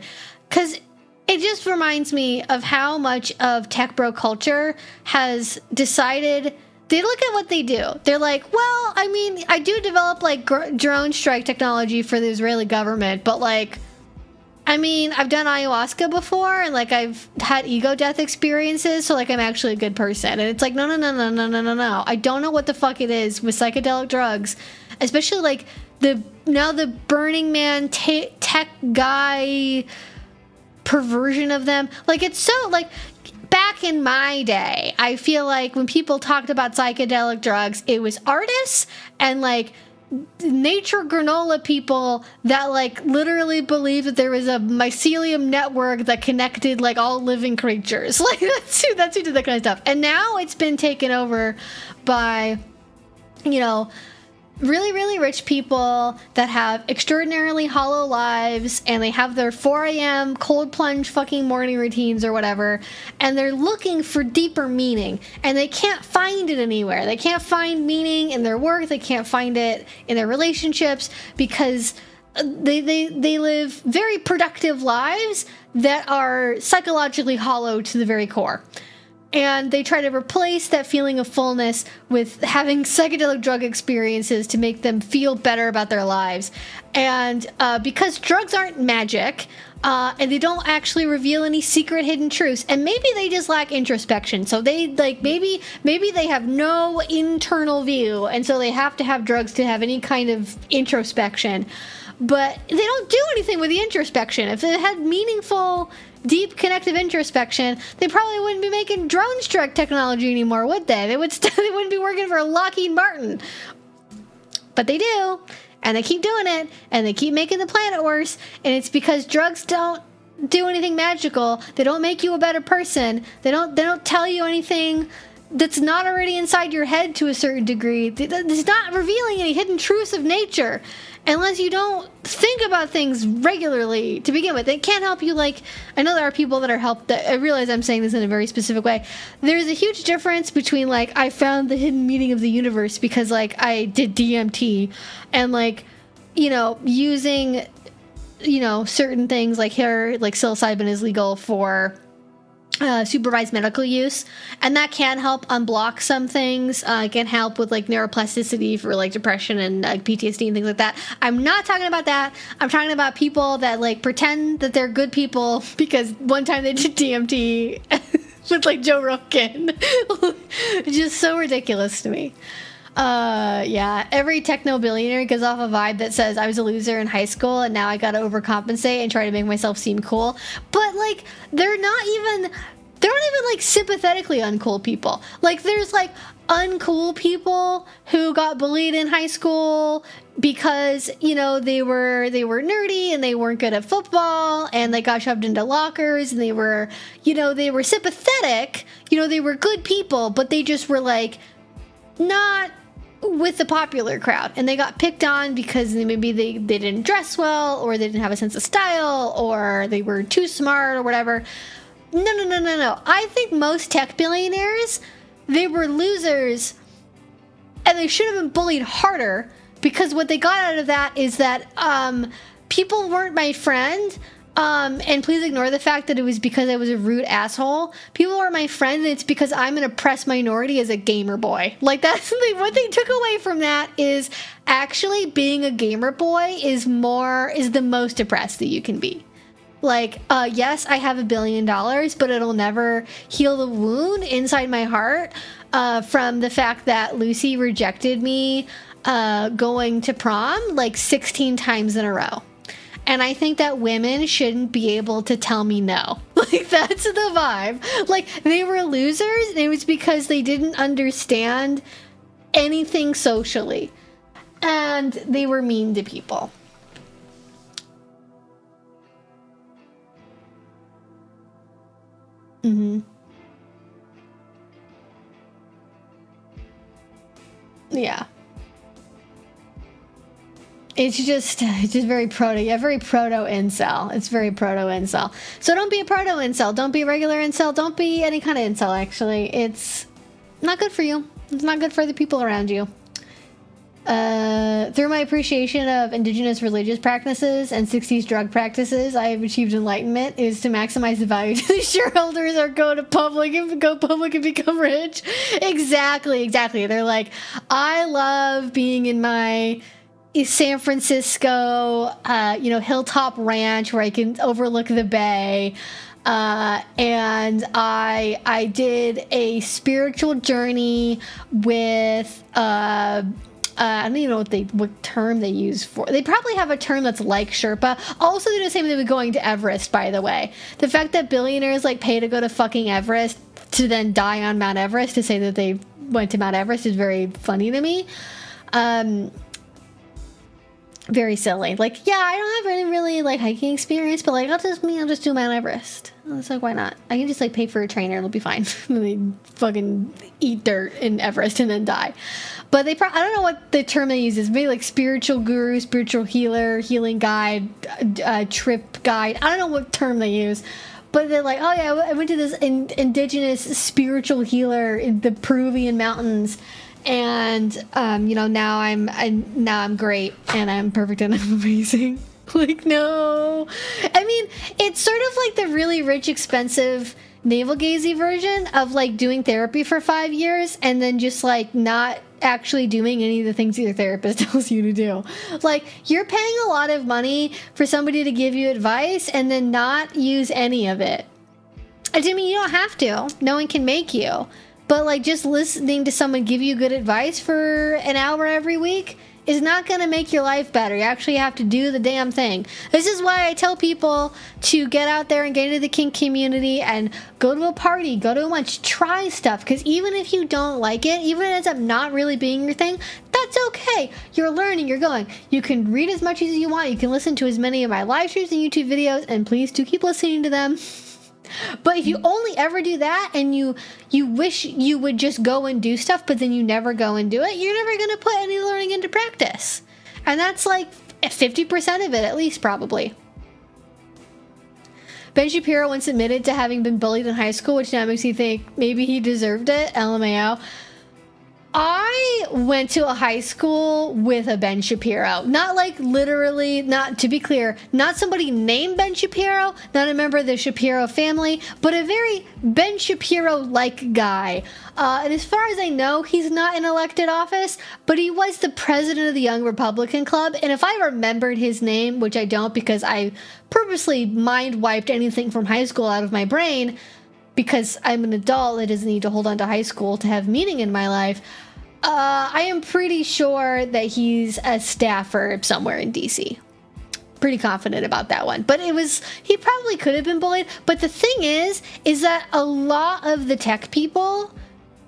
because it just reminds me of how much of tech bro culture has decided. They look at what they do. They're like, well, I mean, I do develop like drone strike technology for the Israeli government, but like, I mean, I've done ayahuasca before, and like I've had ego death experiences, so like I'm actually a good person. And it's like, no. I don't know what the fuck it is with psychedelic drugs, especially like the Burning Man tech guy perversion of them. Like, it's so like back in my day, I feel like when people talked about psychedelic drugs, it was artists and like nature granola people that like literally believe that there was a mycelium network that connected like all living creatures. Like that's who did that kind of stuff. And now it's been taken over by, really, really rich people that have extraordinarily hollow lives, and they have their 4 a.m. cold plunge fucking morning routines or whatever, and they're looking for deeper meaning, and they can't find it anywhere. They can't find meaning in their work. They can't find it in their relationships because they live very productive lives that are psychologically hollow to the very core. And they try to replace that feeling of fullness with having psychedelic drug experiences to make them feel better about their lives. And because drugs aren't magic, and they don't actually reveal any secret hidden truths, and maybe they just lack introspection. So they like maybe they have no internal view, and so they have to have drugs to have any kind of introspection. But they don't do anything with the introspection. If it had meaningful, deep connective introspection, they probably wouldn't be making drone strike technology anymore, would they? They wouldn't be working for Lockheed Martin. But they do, and they keep doing it, and they keep making the planet worse, and it's because drugs don't do anything magical. They don't make you a better person. They don't tell you anything that's not already inside your head to a certain degree. It's not revealing any hidden truths of nature unless you don't think about things regularly to begin with. It can't help you. Like, I know there are people that are helped. I realize I'm saying this in a very specific way. There's a huge difference between, like, I found the hidden meaning of the universe because, like, I did DMT, and, like, you know, using, you know, certain things like here, like psilocybin is legal for supervised medical use, and that can help unblock some things. It can help with like neuroplasticity for like depression and PTSD and things like that. I'm not talking about that. I'm talking about people that like pretend that they're good people because one time they did DMT with like Joe Rogan. It's just so ridiculous to me. Yeah, every techno billionaire gives off a vibe that says I was a loser in high school and now I gotta overcompensate and try to make myself seem cool. But like, they're not even like sympathetically uncool people. Like, there's like uncool people who got bullied in high school because, you know, they were nerdy and they weren't good at football and they got shoved into lockers and they were sympathetic, you know, they were good people, but they just were like not with the popular crowd, and they got picked on because maybe they didn't dress well, or they didn't have a sense of style, or they were too smart or whatever. No. I think most tech billionaires, they were losers, and they should have been bullied harder, because what they got out of that is that people weren't my friend. And please ignore the fact that it was because I was a rude asshole. People are my friend, and it's because I'm an oppressed minority as a gamer boy. Like, that's what they took away from that is actually being a gamer boy is the most oppressed that you can be. Like, yes, I have $1 billion, but it'll never heal the wound inside my heart from the fact that Lucy rejected me going to prom like 16 times in a row. And I think that women shouldn't be able to tell me no. Like, that's the vibe. Like, they were losers, and it was because they didn't understand anything socially. And they were mean to people. Mm-hmm. Yeah. It's just very proto. Yeah, very proto incel. It's very proto incel. So don't be a proto incel. Don't be a regular incel. Don't be any kind of incel. Actually, it's not good for you. It's not good for the people around you. Through my appreciation of indigenous religious practices and 60s drug practices, I have achieved enlightenment is to maximize the value to the shareholders or go public and become rich. Exactly. They're like, I love being in my San Francisco, hilltop ranch where I can overlook the bay. And I did a spiritual journey with, I don't even know what term they use for. They probably have a term that's like Sherpa. Also, they do the same thing with going to Everest, by the way. The fact that billionaires like pay to go to fucking Everest to then die on Mount Everest to say that they went to Mount Everest is very funny to me. Very silly. Like, yeah, I don't have any really like hiking experience, but like I'll just do Mount Everest. It's like, why not? I can just like pay for a trainer, it'll be fine. They fucking eat dirt in Everest and then die. But I don't know what the term they use is. Maybe like spiritual guru, spiritual healer, healing guide, trip guide. I don't know what term they use. But they're like, oh yeah, I went to this indigenous spiritual healer in the Peruvian mountains. And now I'm great and I'm perfect and I'm amazing. Like, no. I mean, it's sort of like the really rich, expensive, navel-gazy version of like doing therapy for 5 years and then just like not actually doing any of the things your therapist tells you to do. Like, you're paying a lot of money for somebody to give you advice and then not use any of it. I mean, you don't have to. No one can make you. But, like, just listening to someone give you good advice for an hour every week is not going to make your life better. You actually have to do the damn thing. This is why I tell people to get out there and get into the kink community and go to a party, go to a lunch, try stuff. Because even if you don't like it, even if it ends up not really being your thing, that's okay. You're learning, you're going. You can read as much as you want. You can listen to as many of my live streams and YouTube videos, and please do keep listening to them. But if you only ever do that and you wish you would just go and do stuff, but then you never go and do it, you're never going to put any learning into practice. And that's like 50% of it, at least, probably. Ben Shapiro once admitted to having been bullied in high school, which now makes you think maybe he deserved it. LMAO. I went to a high school with a Ben Shapiro. Not like literally, not to be clear, not somebody named Ben Shapiro, not a member of the Shapiro family, but a very Ben Shapiro-like guy. And as far as I know, he's not in elected office, but he was the president of the Young Republican Club. And if I remembered his name, which I don't because I purposely mind-wiped anything from high school out of my brain, because I'm an adult that doesn't need to hold on to high school to have meaning in my life, I am pretty sure that he's a staffer somewhere in DC. Pretty confident about that one. But he probably could have been bullied. But the thing is that a lot of the tech people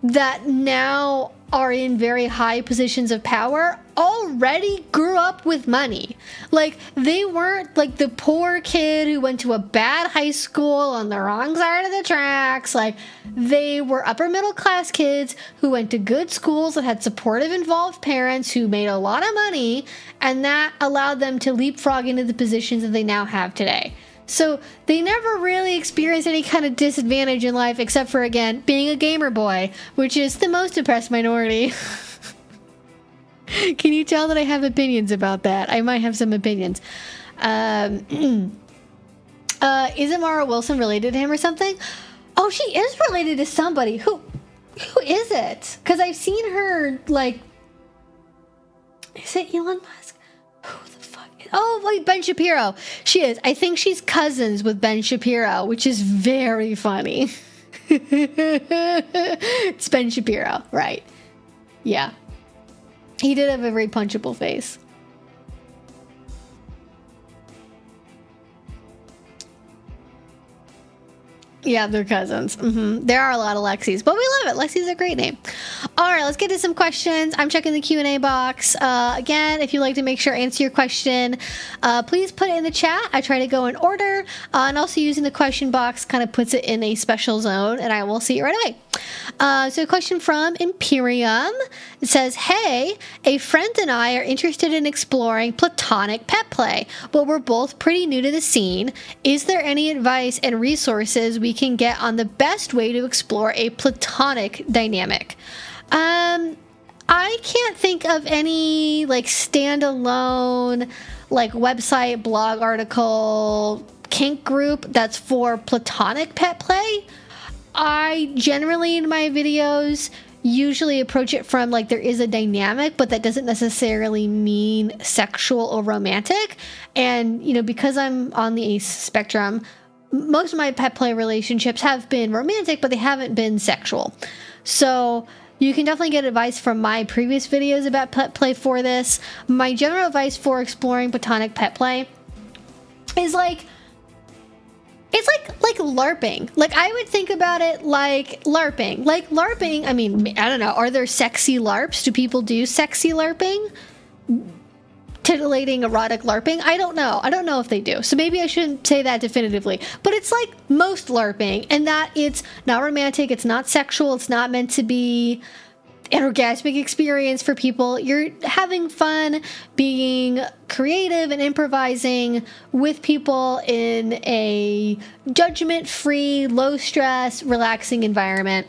that now are in very high positions of power already grew up with money. Like, they weren't like the poor kid who went to a bad high school on the wrong side of the tracks. Like, they were upper middle class kids who went to good schools that had supportive, involved parents who made a lot of money, and that allowed them to leapfrog into the positions that they now have today. So they never really experienced any kind of disadvantage in life except for, again, being a gamer boy, which is the most oppressed minority. Can you tell that I have opinions about that? I might have some opinions. Isn't Mara Wilson related to him or something? Oh, she is related to somebody. Who is it? Because I've seen her, like... Is it Elon Musk? Who the fuck? Oh, wait, Ben Shapiro. She is. I think she's cousins with Ben Shapiro, which is very funny. It's Ben Shapiro, right? Yeah. He did have a very punchable face. Yeah, they're cousins. There are a lot of Lexis, but we love it. Lexi's a great name. All right, let's get to some questions. I'm checking the Q&A box. Again, if you'd like to make sure I answer your question, please put it in the chat. I try to go in order, and also using the question box kind of puts it in a special zone, and I will see it right away. So a question from Imperium. It says, hey, a friend and I are interested in exploring platonic pet play, but we're both pretty new to the scene. Is there any advice and resources we can get on the best way to explore a platonic dynamic? I can't think of any like standalone like website, blog article, kink group that's for platonic pet play. I generally in my videos usually approach it from like there is a dynamic, but that doesn't necessarily mean sexual or romantic. And, you know, because I'm on the ace spectrum, most of my pet play relationships have been romantic, but they haven't been sexual. So you can definitely get advice from my previous videos about pet play for this. My general advice for exploring platonic pet play is like, it's like LARPing. Like, I would think about it like LARPing. Like, LARPing, I mean, I don't know, are there sexy LARPs? Do people do sexy LARPing? Titillating, erotic LARPing? I don't know. I don't know if they do. So maybe I shouldn't say that definitively. But it's like most LARPing, and that it's not romantic, it's not sexual, it's not meant to be an orgasmic experience for people. You're having fun, being creative and improvising with people in a judgment-free, low-stress, relaxing environment.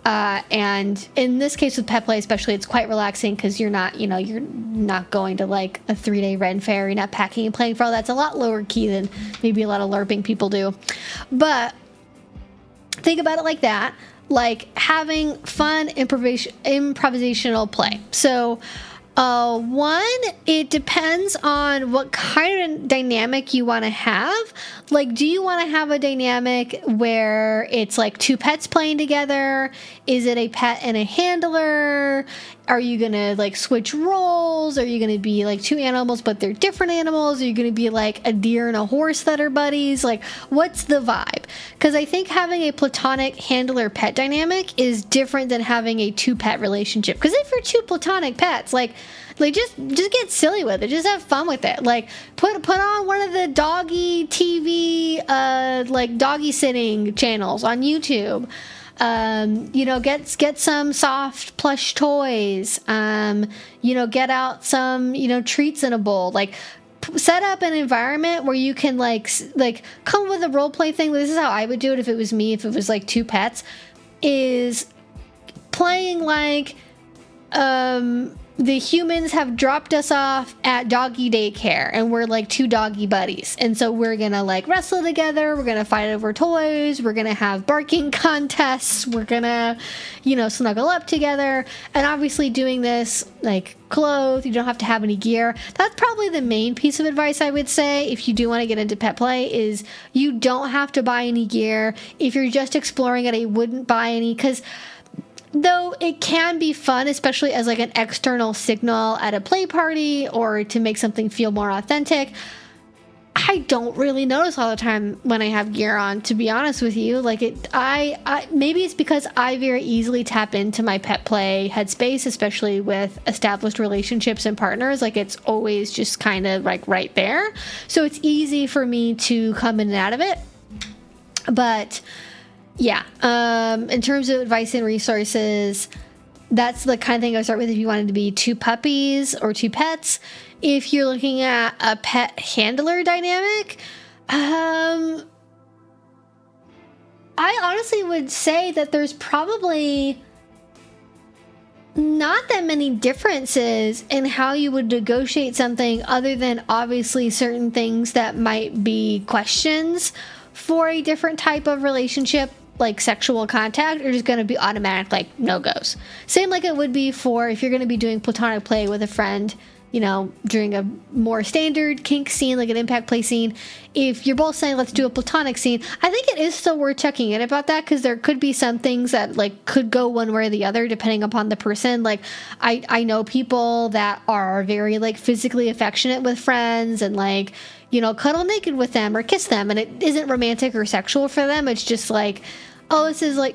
And in this case with pet play especially, it's quite relaxing because you're not, you know, you're not going to like a 3-day Ren fair, you're not packing and playing for all that's a lot lower key than maybe a lot of LARPing people do. But think about it like that. Like having fun improvisational play. So one, it depends on what kind of dynamic you want to have. Like, do you want to have a dynamic where it's like two pets playing together? Is it a pet and a handler? Are you going to like switch roles? Are you going to be like two animals but they're different animals? Are you going to be like a deer and a horse that are buddies? Like, what's the vibe? Because I think having a platonic handler-pet dynamic is different than having a two-pet relationship. Because if you're two platonic pets, like, just get silly with it. Just have fun with it. Like put on one of the doggy TV like doggy sitting channels on YouTube. You know, get some soft plush toys. You know, get out some, you know, treats in a bowl. Like set up an environment where you can like come with a role play thing. This is how I would do it if it was me, if it was like 2 pets, is playing like the humans have dropped us off at doggy daycare and we're like 2 doggy buddies, and so we're gonna like wrestle together, we're gonna fight over toys, we're gonna have barking contests, we're gonna, you know, snuggle up together. And obviously doing this like clothed, you don't have to have any gear. That's probably the main piece of advice I would say if you do want to get into pet play, is you don't have to buy any gear. If you're just exploring it, I wouldn't buy any, because though it can be fun, especially as like an external signal at a play party or to make something feel more authentic, I don't really notice all the time when I have gear on, to be honest with you. Like I maybe it's because I very easily tap into my pet play headspace, especially with established relationships and partners. Like it's always just kind of like right there. So it's easy for me to come in and out of it. But yeah, in terms of advice and resources, that's the kind of thing I would start with if you wanted to be 2 puppies or 2 pets. If you're looking at a pet handler dynamic, I honestly would say that there's probably not that many differences in how you would negotiate something, other than obviously certain things that might be questions for a different type of relationship, like sexual contact, are just going to be automatic like no-goes. Same like it would be for if you're going to be doing platonic play with a friend, you know, during a more standard kink scene, like an impact play scene. If you're both saying let's do a platonic scene, I think it is still worth checking in about that, because there could be some things that like could go one way or the other depending upon the person. Like I know people that are very like physically affectionate with friends and like, you know, cuddle naked with them or kiss them, and it isn't romantic or sexual for them. It's just like, oh, this is like,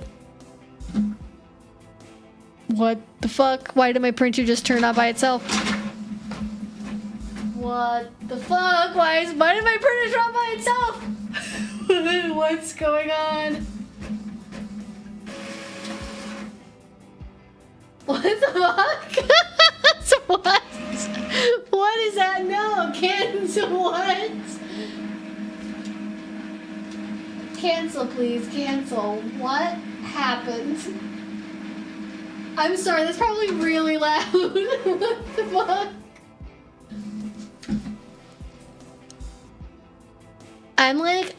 what the fuck? Why did my printer just turn on by itself? What the fuck? Why did my printer turn on by itself? What's going on? What the fuck? What? What is that? No, cancel what? Cancel, please, cancel. What happened? I'm sorry, that's probably really loud. What the fuck? I'm like,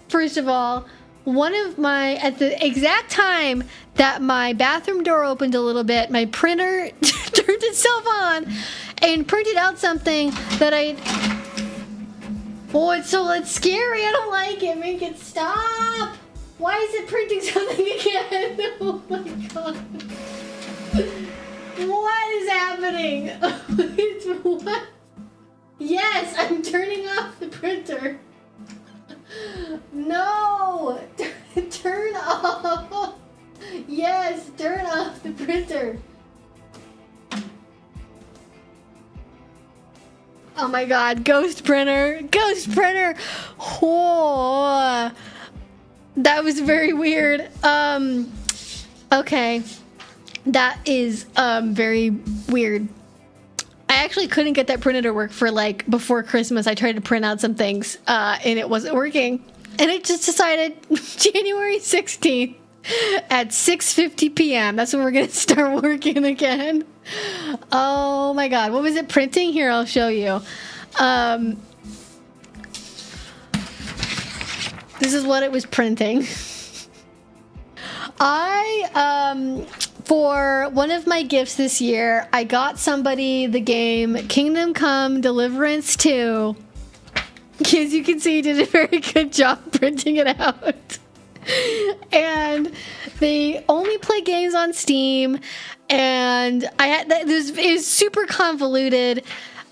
first of all, at the exact time that my bathroom door opened a little bit, my printer turned itself on and printed out something that it's scary. I don't like it. Make it stop. Why is it printing something again? Oh my god. What is happening? What? Yes, I'm turning off the printer. No! Turn off! Yes, turn off the printer. Oh my god, ghost printer! Ghost printer! Oh, that was very weird. Okay. That is very weird. I actually couldn't get that printer to work for like before Christmas. I tried to print out some things and it wasn't working. And it just decided January 16th at 6:50 p.m. That's when we're going to start working again. Oh my god. What was it printing? Here, I'll show you. This is what it was printing. For one of my gifts this year, I got somebody the game Kingdom Come Deliverance 2. As you can see, he did a very good job printing it out. And they only play games on Steam, and it was super convoluted.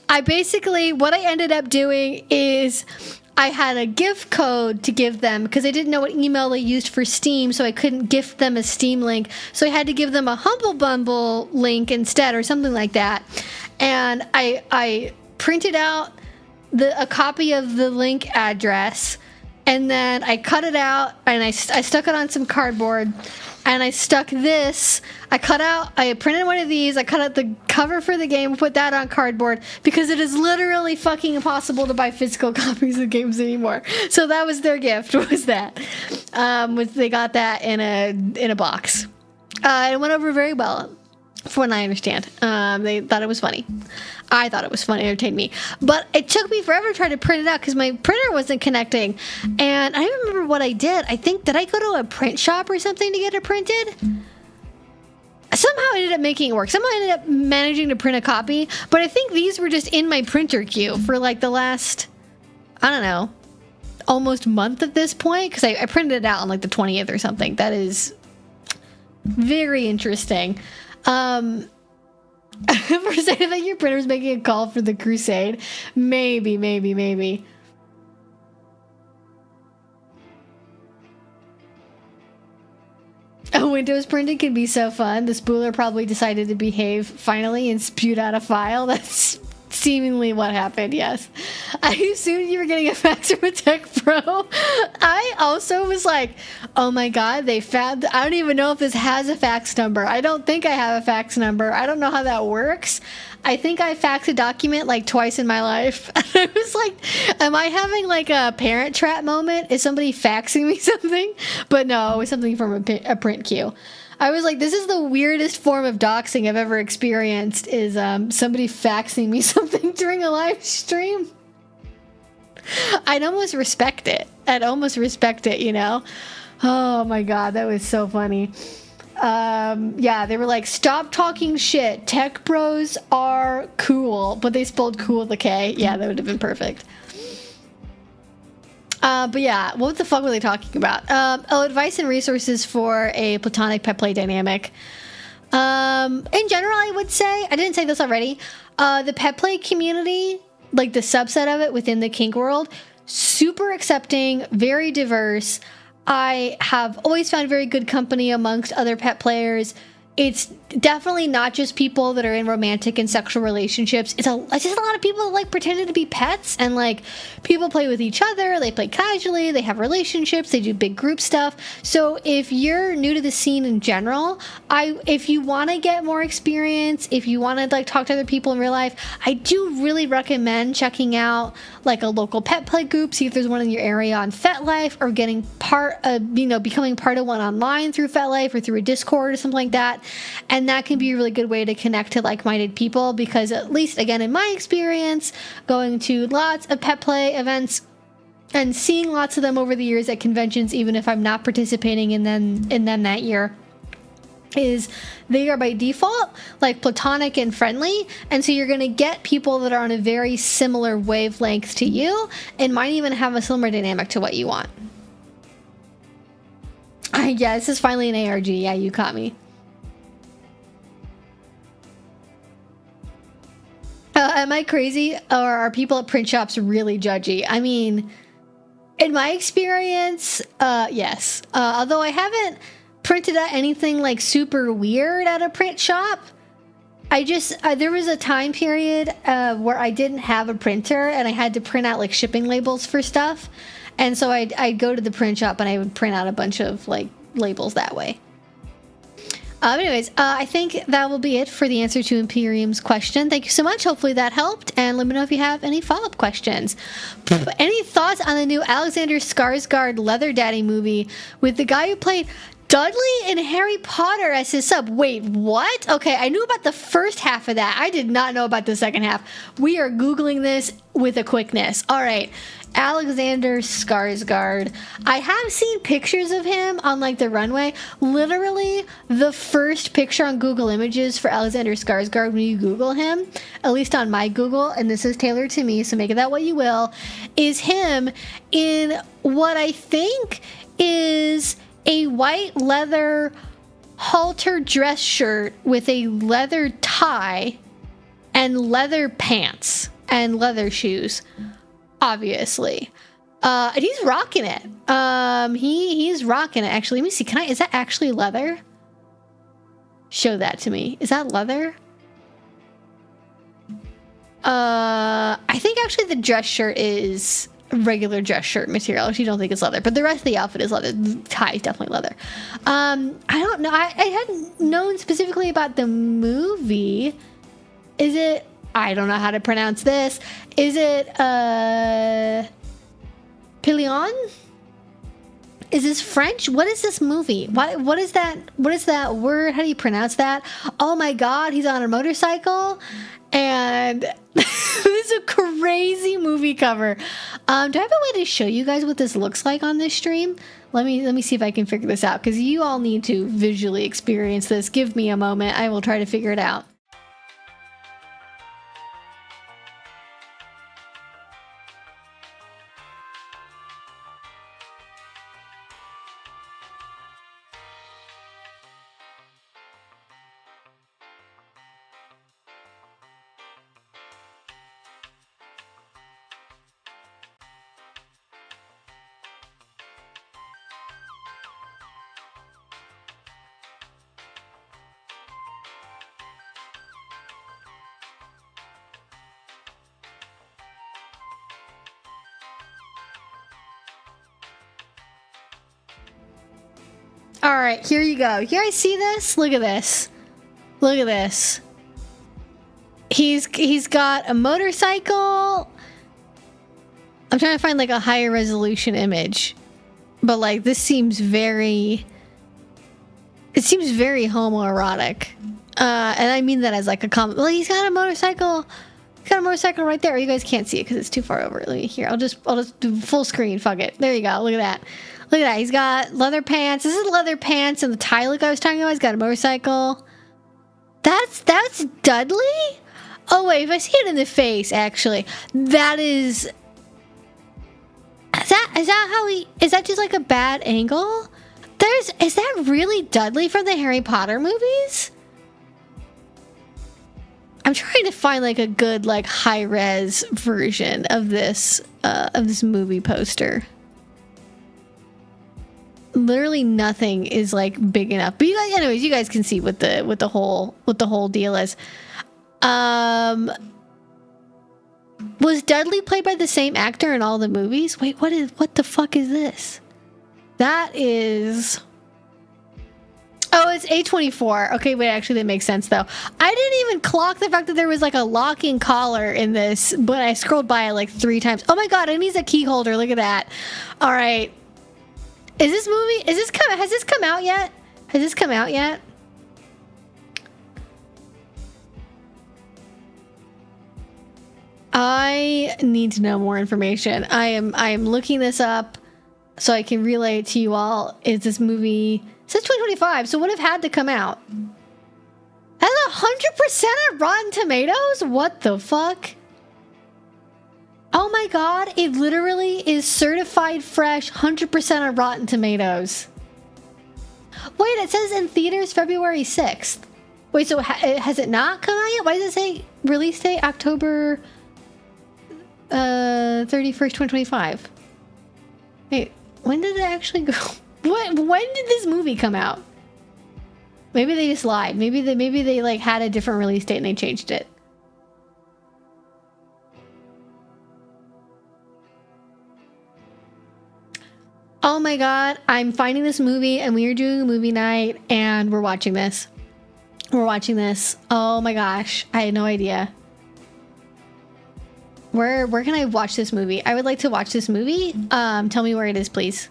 What I ended up doing is I had a gift code to give them because I didn't know what email they used for Steam, so I couldn't gift them a Steam link. So I had to give them a Humble Bundle link instead or something like that. and I printed out a copy of the link address, and then I cut it out and I stuck it on some cardboard, and I stuck this. I printed one of these. I cut out the cover for the game, put that on cardboard, because it is literally fucking impossible to buy physical copies of games anymore. So that was their gift. Was that? They got that in a box. It went over very well, from what I understand. They thought it was funny. I thought it was funny. It entertained me. But it took me forever to try to print it out because my printer wasn't connecting. And I don't remember what I did. Did I go to a print shop or something to get it printed? Somehow I ended up making it work. Somehow I ended up managing to print a copy. But I think these were just in my printer queue for like the last, I don't know, almost month at this point. Because I printed it out on like the 20th or something. That is very interesting. For saying that your printer's making a call for the crusade. Maybe. A Windows printing can be so fun. The spooler probably decided to behave finally and spewed out a file. That's seemingly what happened, yes. I assumed you were getting a fax from a tech pro. I also was like, oh my god, I don't even know if this has a fax number. I don't think I have a fax number. I don't know how that works. I think I faxed a document like twice in my life. I was like, am I having like a Parent Trap moment? Is somebody faxing me something? But no, it was something from a print queue. I was like, this is the weirdest form of doxing I've ever experienced, is somebody faxing me something during a live stream. I'd almost respect it, you know? Oh my god, that was so funny. Yeah, they were like, stop talking shit. Tech bros are cool. But they spelled cool with a K. Yeah, that would have been perfect. But yeah, what the fuck were they talking about? Advice and resources for a platonic pet play dynamic. In general, I would say, I didn't say this already, the pet play community, like the subset of it within the kink world, super accepting, very diverse. I have always found very good company amongst other pet players. It's definitely not just people that are in romantic and sexual relationships. It's just a lot of people that like pretending to be pets, and like people play with each other. They play casually. They have relationships. They do big group stuff. So if you're new to the scene in general, if you want to get more experience, if you want to like talk to other people in real life, I do really recommend checking out like a local pet play group. See if there's one in your area on FetLife, or getting becoming part of one online through FetLife or through a Discord or something like that. And that can be a really good way to connect to like-minded people, because at least, again, in my experience, going to lots of pet play events and seeing lots of them over the years at conventions, even if I'm not participating in them that year, is they are by default like platonic and friendly, and so you're going to get people that are on a very similar wavelength to you and might even have a similar dynamic to what you want. Yeah, this is finally an ARG. Yeah, you caught me. Am I crazy, or are people at print shops really judgy? I mean, in my experience, yes. Although I haven't printed out anything like super weird at a print shop. There was a time period where I didn't have a printer and I had to print out like shipping labels for stuff. And so I'd go to the print shop and I would print out a bunch of like labels that way. Anyways, I think that will be it for the answer to Imperium's question. Thank you so much. Hopefully that helped. And let me know if you have any follow-up questions. Any thoughts on the new Alexander Skarsgård Leather Daddy movie with the guy who played Dudley in Harry Potter as his sub? Wait, what? Okay, I knew about the first half of that. I did not know about the second half. We are Googling this with a quickness. All right. Alexander Skarsgård. I have seen pictures of him on like the runway. Literally the first picture on Google Images for Alexander Skarsgård when you Google him, at least on my Google, and this is tailored to me, so make of that what you will, is him in what I think is a white leather halter dress shirt with a leather tie and leather pants and leather shoes. Obviously. And he's rocking it. He's rocking it. Actually, let me see. Is that actually leather? Show that to me. Is that leather? I think actually the dress shirt is regular dress shirt material. I actually don't think it's leather, but the rest of the outfit is leather. The tie is definitely leather. I don't know. I hadn't known specifically about the movie. Is it? I don't know how to pronounce this. Is it Pillion? Is this French? What is this movie? What is that? What is that word? How do you pronounce that? Oh my God, he's on a motorcycle, and this is a crazy movie cover. Do I have a way to show you guys what this looks like on this stream? Let me see if I can figure this out, because you all need to visually experience this. Give me a moment. I will try to figure it out. All right, here you go. You guys see this? Look at this. Look at this. He's got a motorcycle. I'm trying to find like a higher resolution image, but like this seems very. It seems very homoerotic, and I mean that as like a comment. Well, he's got a motorcycle. He's got a motorcycle right there. You guys can't see it because it's too far over. Let me here. I'll just do full screen. Fuck it. There you go. Look at that. Look at that. He's got leather pants. This is leather pants and the tie look I was talking about. He's got a motorcycle. That's Dudley? Oh wait, if I see it in the face, actually, that is. Is that how he? Is that just like a bad angle? Is that really Dudley from the Harry Potter movies? I'm trying to find like a good like high res version of this movie poster. Literally nothing is like big enough, but you guys, anyways, you guys can see what the whole deal is. Was Dudley played by the same actor in all the movies? Wait, what the fuck is this? That is. Oh, it's A24. Okay, wait, actually that makes sense though. I didn't even clock the fact that there was like a locking collar in this, but I scrolled by it like 3 times. Oh my God, and he's a key holder. Look at that. All right. Has this come out yet? Has this come out yet? I need to know more information. I am looking this up so I can relay it to you all. Is this movie? It says 2025, so would have had to come out. Has 100% of Rotten Tomatoes? What the fuck? Oh my God, it literally is certified fresh, 100% on Rotten Tomatoes. Wait, it says in theaters February 6th. Wait, so has it not come out yet? Why does it say release date October 31st, 2025? Wait, when did it actually go? When did this movie come out? Maybe they just lied. Maybe they like had a different release date and they changed it. Oh my God, I'm finding this movie and we are doing a movie night and we're watching this. We're watching this. Oh my gosh, I had no idea. Where can I watch this movie? I would like to watch this movie. Tell me where it is, please.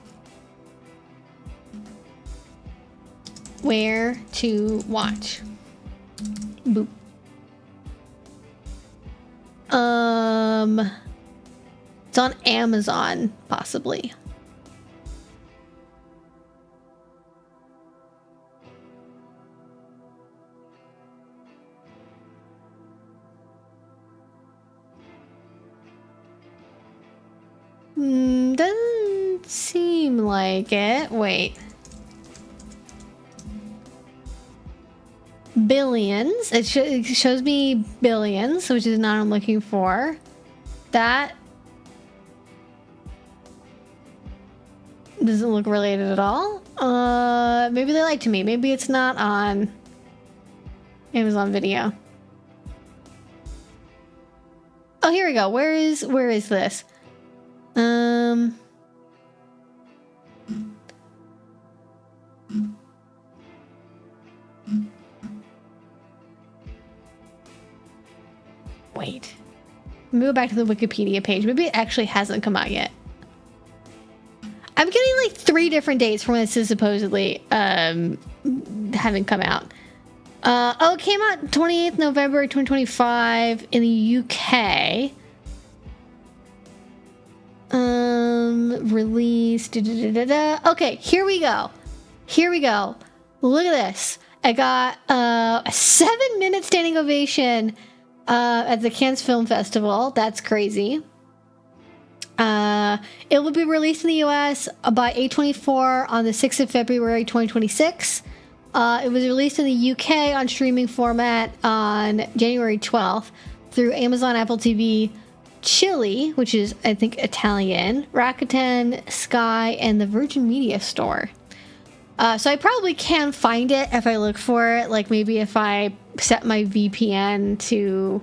Where to watch? Boop. It's on Amazon, possibly. Doesn't seem like it. Wait. Billions. It shows me Billions, which is not what I'm looking for. That doesn't look related at all. Maybe they lied to me. Maybe it's not on Amazon Video. Oh, here we go. Where is this? Wait. Move back to the Wikipedia page. Maybe it actually hasn't come out yet. I'm getting like 3 different dates from when this is supposedly having come out. It came out 28th November 2025 in the UK. Release. Okay, here we go. Look at this. I got a 7-minute standing ovation at the Cannes Film Festival. That's crazy. It will be released in the US by A24 on the 6th of February 2026. It was released in the UK on streaming format on January 12th through Amazon, Apple TV, Chile, which is, I think, Italian, Rakuten, Sky, and the Virgin Media Store. So I probably can find it if I look for it. Like maybe if I set my VPN to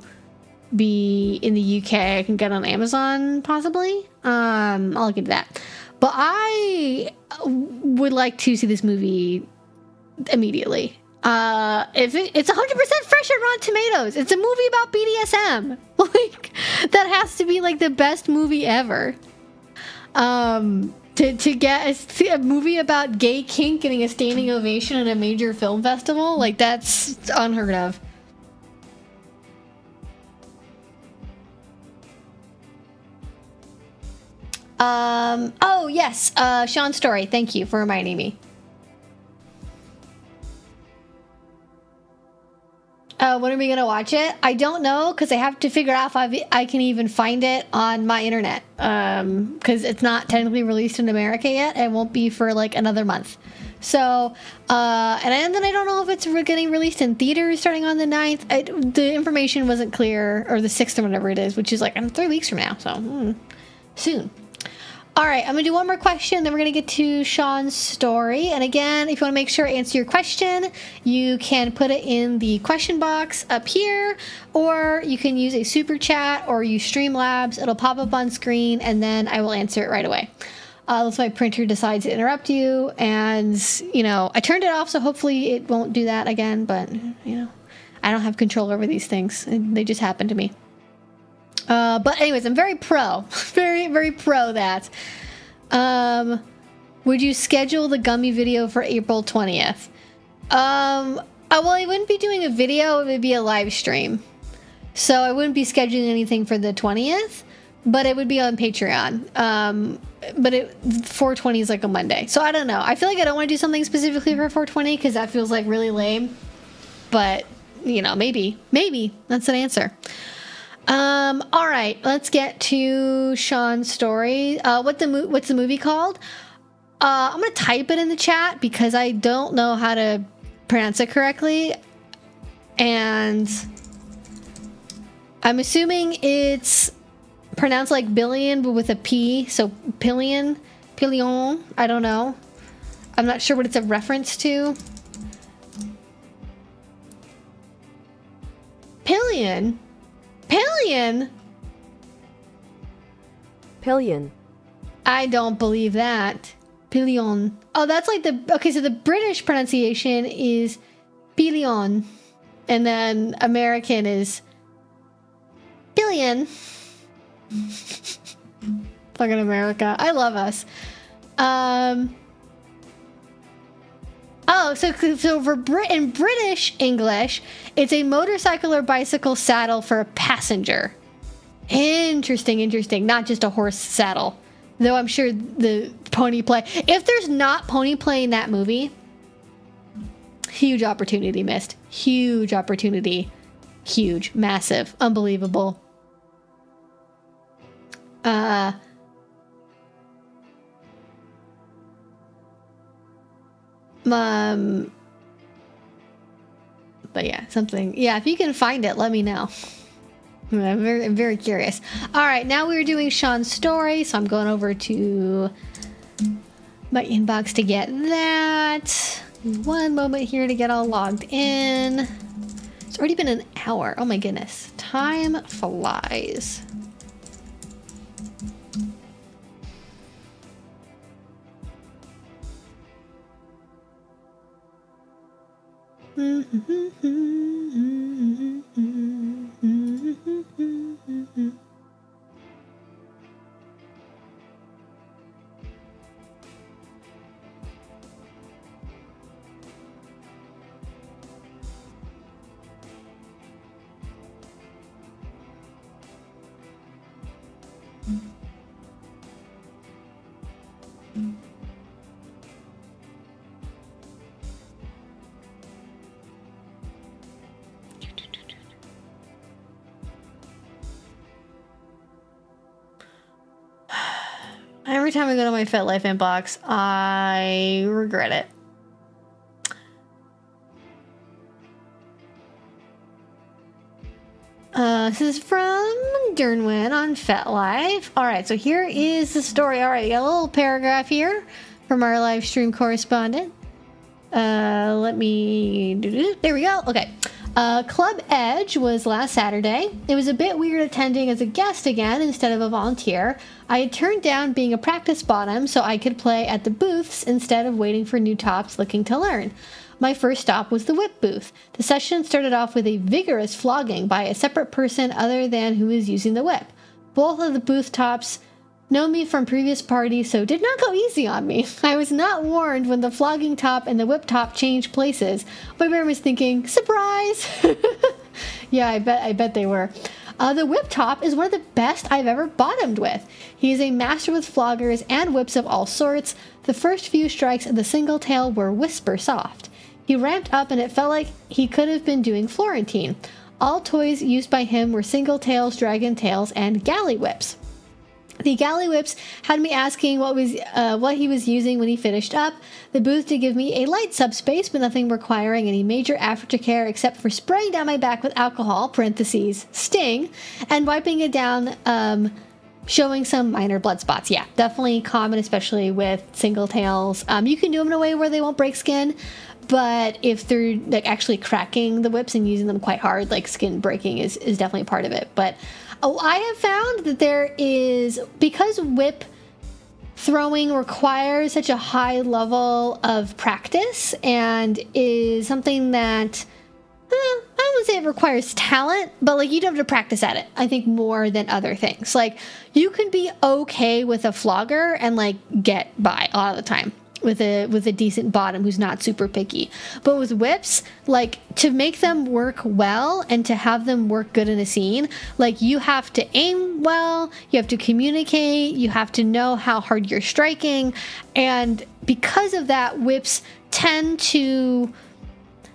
be in the UK, I can get on Amazon, possibly. I'll look into that. But I would like to see this movie immediately. If it's 100% fresh at Rotten Tomatoes. It's a movie about BDSM. Like, that has to be like the best movie ever. To get a movie about gay kink getting a standing ovation at a major film festival, like that's unheard of. Oh yes, Sean's Story. Thank you for reminding me. When are we gonna watch it? I don't know, because I have to figure out if I can even find it on my internet. Because it's not technically released in America yet. It won't be for like another month. So, and then I don't know if it's getting released in theaters starting on the 9th. The information wasn't clear, or the 6th or whatever it is, which is like 3 weeks from now. So, soon. All right, I'm going to do one more question, then we're going to get to Sean's story. And again, if you want to make sure I answer your question, you can put it in the question box up here, or you can use a super chat or use Streamlabs. It'll pop up on screen, and then I will answer it right away. Unless my printer decides to interrupt you, and, you know, I turned it off, so hopefully it won't do that again, but, you know, I don't have control over these things. They just happen to me. But anyways, I'm very pro. Very, very pro that. Would you schedule the gummy video for April 20th? Well, I wouldn't be doing a video. It would be a live stream. So I wouldn't be scheduling anything for the 20th, but it would be on Patreon. But 420 is like a Monday. So I don't know. I feel like I don't want to do something specifically for 420 because that feels like really lame. But, you know, maybe that's an answer. All right, let's get to Sean's story. What's the movie called? I'm gonna type it in the chat because I don't know how to pronounce it correctly, and I'm assuming it's pronounced like billion but with a P, so pillion. I don't know. I'm not sure what it's a reference to. Pillion. I don't believe that. Pillion. Oh, that's like okay, so the British pronunciation is pillion, and then American is billion. Fucking America. I love us. Oh, so in British English, it's a motorcycle or bicycle saddle for a passenger. Interesting. Not just a horse saddle. Though I'm sure the pony play. If there's not pony play in that movie, huge opportunity missed. Huge opportunity. Huge. Massive. Unbelievable. But yeah, something. Yeah, if you can find it, let me know. I'm very curious. All right, now we're doing Sean's story, so I'm going over to my inbox to get that. One moment here to get all logged in. It's already been an hour. Oh my goodness. Time flies. Every time I go to my FetLife inbox, I regret it. This is from Dernwin on FetLife. All right, so here is the story. All right, we got a little paragraph here from our live stream correspondent. Let me there we go. Okay. Club Edge was last Saturday. It was a bit weird attending as a guest again instead of a volunteer. I had turned down being a practice bottom so I could play at the booths instead of waiting for new tops looking to learn. My first stop was the whip booth. The session started off with a vigorous flogging by a separate person other than who was using the whip. Both of the booth tops know me from previous parties, so did not go easy on me. I was not warned when the flogging top and the whip top changed places. My brain was thinking, surprise! Yeah, I bet they were. The whip top is one of the best I've ever bottomed with. He is a master with floggers and whips of all sorts. The first few strikes of the single tail were whisper soft. He ramped up and it felt like he could have been doing Florentine. All toys used by him were single tails, dragon tails, and galley whips. The galley whips had me asking what he was using when he finished up. The booth did give me a light subspace, but nothing requiring any major aftercare except for spraying down my back with alcohol, parentheses, sting, and wiping it down, showing some minor blood spots. Yeah, definitely common, especially with single tails. You can do them in a way where they won't break skin, but if they're like actually cracking the whips and using them quite hard, like skin breaking is definitely part of it. But I have found that there is, because whip throwing requires such a high level of practice and is something that, I wouldn't say it requires talent, but like you don't have to practice at it, I think, more than other things. Like you can be okay with a flogger and like get by a lot of the time with a decent bottom who's not super picky. But with whips, like to make them work well and to have them work good in a scene, like you have to aim well, you have to communicate, you have to know how hard you're striking. And because of that, whips tend to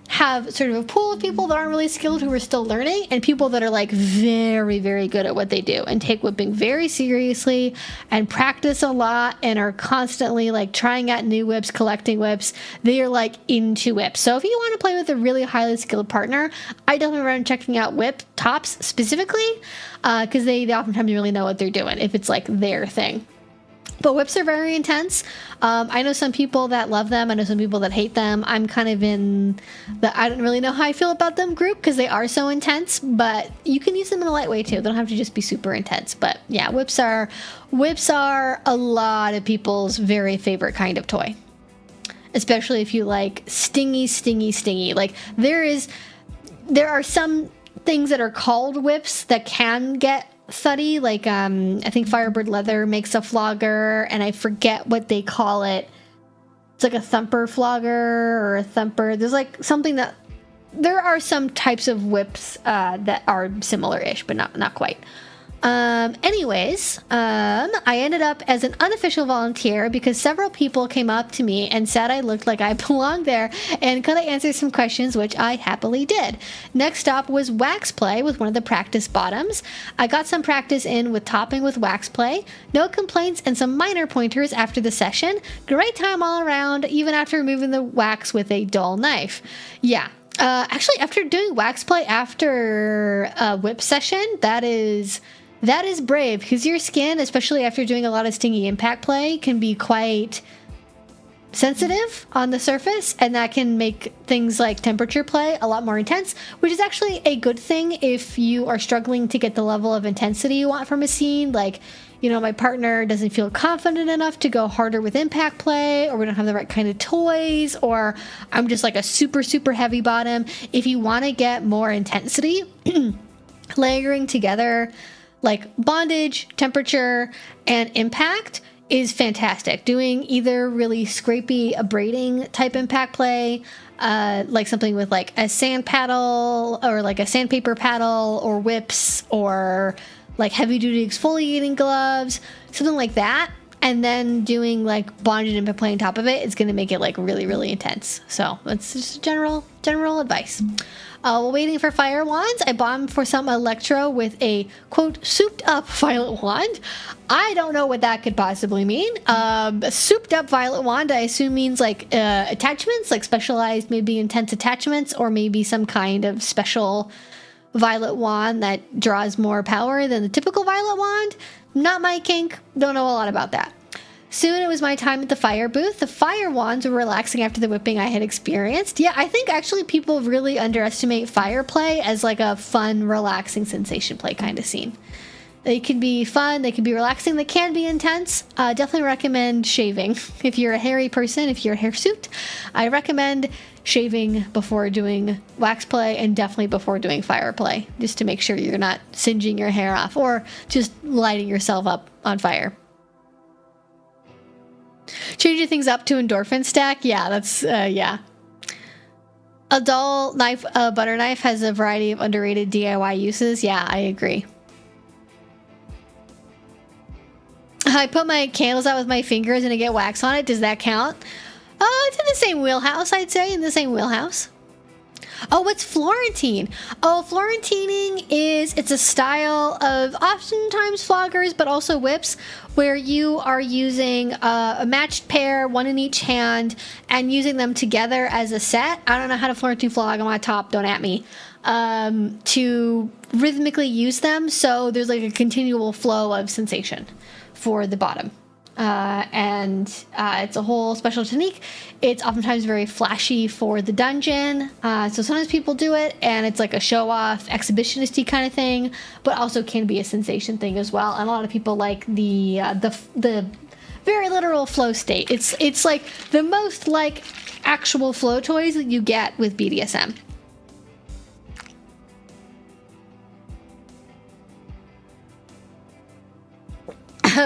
have sort of a pool of people that aren't really skilled who are still learning, and people that are like very, very good at what they do and take whipping very seriously and practice a lot and are constantly like trying out new whips, collecting whips. They are like into whips. So if you want to play with a really highly skilled partner, I definitely recommend checking out whip tops specifically, because they oftentimes really know what they're doing if it's like their thing. But whips are very intense. I know some people that love them. I know some people that hate them. I'm kind of in the I don't really know how I feel about them group because they are so intense. But you can use them in a light way too. They don't have to just be super intense. But yeah, whips are a lot of people's very favorite kind of toy. Especially if you like stingy. Like there are some things that are called whips that can get thuddy, like I think Firebird Leather makes a flogger, and I forget what they call it. It's like a thumper flogger or a thumper. There's like something that there are some types of whips that are similar-ish, but not quite. Anyways, I ended up as an unofficial volunteer because several people came up to me and said I looked like I belonged there and could I answer some questions, which I happily did. Next stop was wax play with one of the practice bottoms. I got some practice in with topping with wax play. No complaints and some minor pointers after the session. Great time all around, even after removing the wax with a dull knife. Yeah. Actually, after doing wax play after a whip session, that is brave, because your skin, especially after doing a lot of stingy impact play, can be quite sensitive on the surface, and that can make things like temperature play a lot more intense, which is actually a good thing if you are struggling to get the level of intensity you want from a scene. Like, you know, my partner doesn't feel confident enough to go harder with impact play, or we don't have the right kind of toys, or I'm just like a super, super heavy bottom. If you want to get more intensity, layering together like bondage, temperature, and impact is fantastic. Doing either really scrapey, abrading type impact play, like something with like a sand paddle or like a sandpaper paddle or whips, or like heavy duty exfoliating gloves, something like that. And then doing like bondage impact play on top of it is going to make it like really, really intense. So that's just general advice. While waiting for fire wands, I bombed for some electro with a, quote, souped up violet wand. I don't know what that could possibly mean. A souped up violet wand, I assume means like attachments, like specialized, maybe intense attachments, or maybe some kind of special violet wand that draws more power than the typical violet wand. Not my kink. Don't know a lot about that. Soon it was my time at the fire booth. The fire wands were relaxing after the whipping I had experienced. Yeah, I think actually people really underestimate fire play as like a fun, relaxing sensation play kind of scene. They can be fun, they can be relaxing, they can be intense. Definitely recommend shaving. If you're a hairy person, if you're a hirsute, I recommend shaving before doing wax play, and definitely before doing fire play, just to make sure you're not singeing your hair off or just lighting yourself up on fire. Changing things up to endorphin stack. Yeah, that's, yeah. A dull knife, butter knife has a variety of underrated DIY uses. Yeah, I agree. I put my candles out with my fingers and I get wax on it. Does that count? It's in the same wheelhouse, I'd say. In the same wheelhouse. Oh, what's Florentine? Oh, Florentining it's a style of oftentimes floggers, but also whips, where you are using a matched pair, one in each hand, and using them together as a set. I don't know how to Florentine flog on my top, don't at me. To rhythmically use them, so there's like a continual flow of sensation for the bottom. And it's a whole special technique. It's oftentimes very flashy for the dungeon. So sometimes people do it and it's like a show off, exhibitionisty kind of thing, but also can be a sensation thing as well. And a lot of people like the very literal flow state. It's like the most like actual flow toys that you get with BDSM.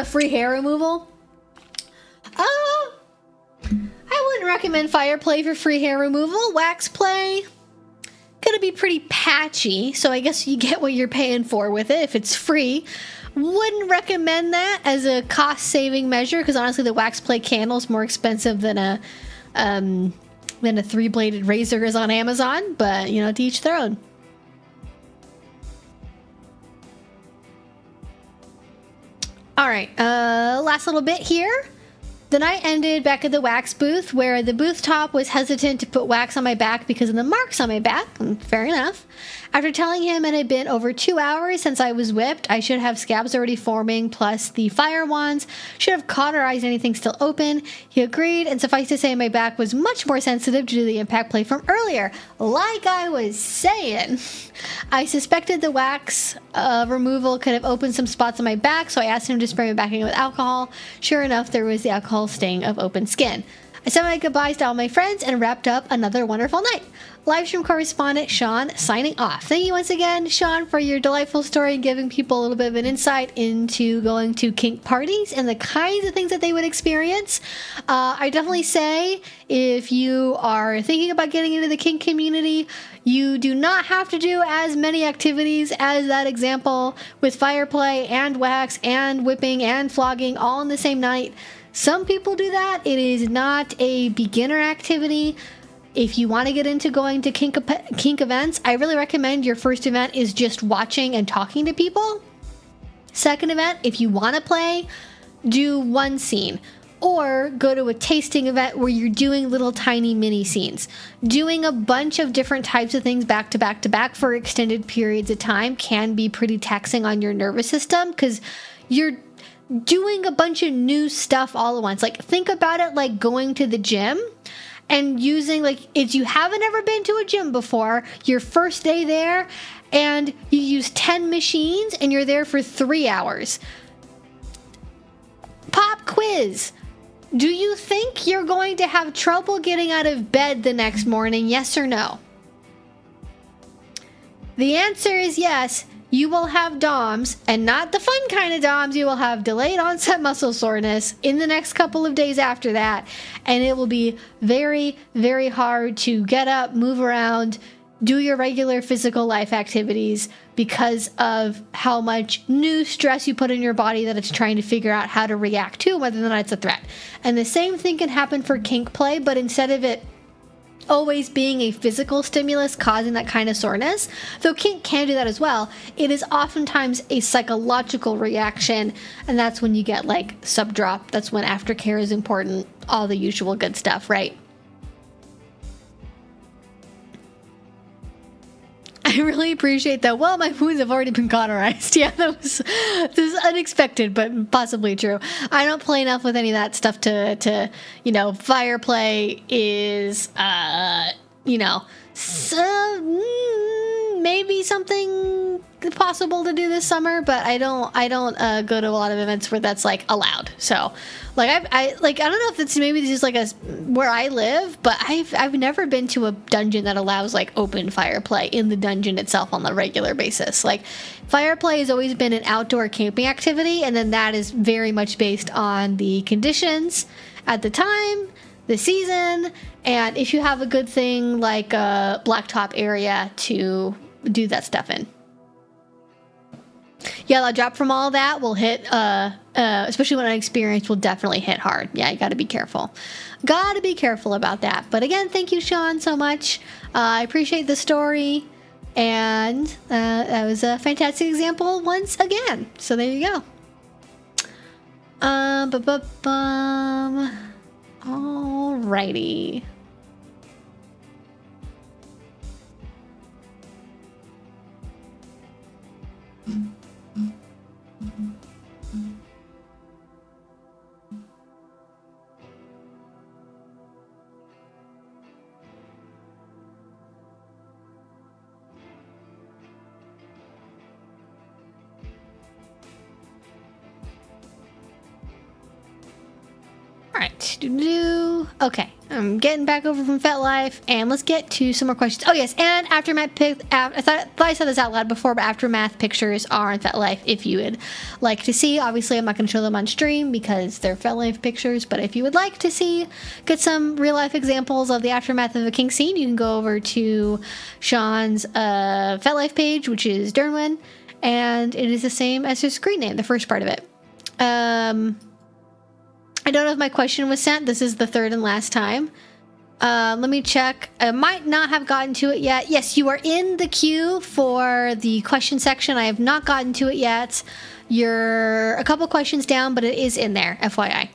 Free hair removal. I wouldn't recommend fire play for free hair removal. Wax play, gonna be pretty patchy, so I guess you get what you're paying for with it if it's free. Wouldn't recommend that as a cost-saving measure, because honestly, the wax play candle is more expensive than a three-bladed razor is on Amazon. But you know, to each their own. All right, last little bit here. The night ended back at the wax booth, where the booth top was hesitant to put wax on my back because of the marks on my back. Fair enough. After telling him it had been over 2 hours since I was whipped, I should have scabs already forming, plus the fire wands should have cauterized anything still open. He agreed, and suffice to say, my back was much more sensitive due to the impact play from earlier. Like I was saying, I suspected the wax removal could have opened some spots on my back, so I asked him to spray my back in with alcohol. Sure enough, there was the alcohol stain of open skin. I said my goodbyes to all my friends and wrapped up another wonderful night. Livestream correspondent Sean signing off. Thank you once again, Sean, for your delightful story and giving people a little bit of an insight into going to kink parties and the kinds of things that they would experience. I definitely say if you are thinking about getting into the kink community, you do not have to do as many activities as that example with fire play and wax and whipping and flogging all in the same night. Some people do that. It is not a beginner activity. If you want to get into going to kink events, I really recommend your first event is just watching and talking to people. Second event, if you want to play, do one scene. Or go to a tasting event where you're doing little tiny mini scenes. Doing a bunch of different types of things back to back to back for extended periods of time can be pretty taxing on your nervous system, because doing a bunch of new stuff all at once. Like, think about it like going to the gym and using, like, if you haven't ever been to a gym before, your first day there, and you use 10 machines and you're there for 3 hours. Pop quiz. Do you think you're going to have trouble getting out of bed the next morning? Yes or no? The answer is yes. You will have DOMS, and not the fun kind of DOMS. You will have delayed onset muscle soreness in the next couple of days after that, and it will be very, very hard to get up, move around, do your regular physical life activities because of how much new stress you put in your body that it's trying to figure out how to react to, whether or not it's a threat. And the same thing can happen for kink play, but instead of it always being a physical stimulus causing that kind of soreness, though kink can do that as well, it is oftentimes a psychological reaction, and that's when you get like subdrop. That's when aftercare is important, all the usual good stuff, right? I really appreciate that. Well, my wounds have already been cauterized. Yeah, this is unexpected, but possibly true. I don't play enough with any of that stuff to fire play is, maybe something possible to do this summer, but I don't go to a lot of events where that's like allowed. So, like I don't know if it's maybe this is like where I live, but I've never been to a dungeon that allows like open fire play in the dungeon itself on a regular basis. Like, fire play has always been an outdoor camping activity, and then that is very much based on the conditions at the time, the season, and if you have a good thing like a blacktop area to do that stuff in. Yeah, the drop from all that will hit, especially when unexperienced, will definitely hit hard. Yeah, you gotta be careful. Gotta be careful about that. But again, thank you, Sean, so much. I appreciate the story, and that was a fantastic example once again. So there you go. Alrighty. Alright, okay, I'm getting back over from FetLife, and let's get to some more questions. Oh yes, and Aftermath I thought I said this out loud before, but Aftermath pictures are on FetLife if you would like to see. Obviously, I'm not going to show them on stream because they're FetLife pictures, but if you would like to get some real-life examples of the aftermath of a kink scene, you can go over to Sean's FetLife page, which is Dernwin, and it is the same as his screen name, the first part of it. I don't know if my question was sent. This is the third and last time. Let me check. I might not have gotten to it yet. Yes, you are in the queue for the question section. I have not gotten to it yet. You're a couple questions down, but it is in there, FYI.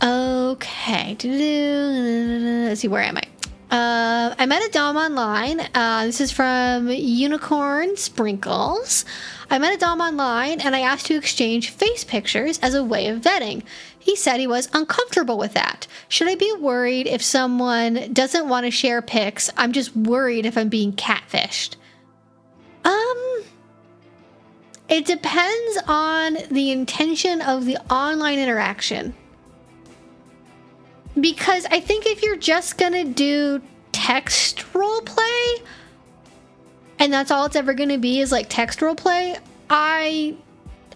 Okay. Let's see, where am I? I met a Dom online. This is from Unicorn Sprinkles. I met a Dom online and I asked to exchange face pictures as a way of vetting. He said he was uncomfortable with that. Should I be worried if someone doesn't want to share pics? I'm just worried if I'm being catfished. It depends on the intention of the online interaction. Because I think if you're just gonna do text roleplay, and that's all it's ever gonna be is like text roleplay, I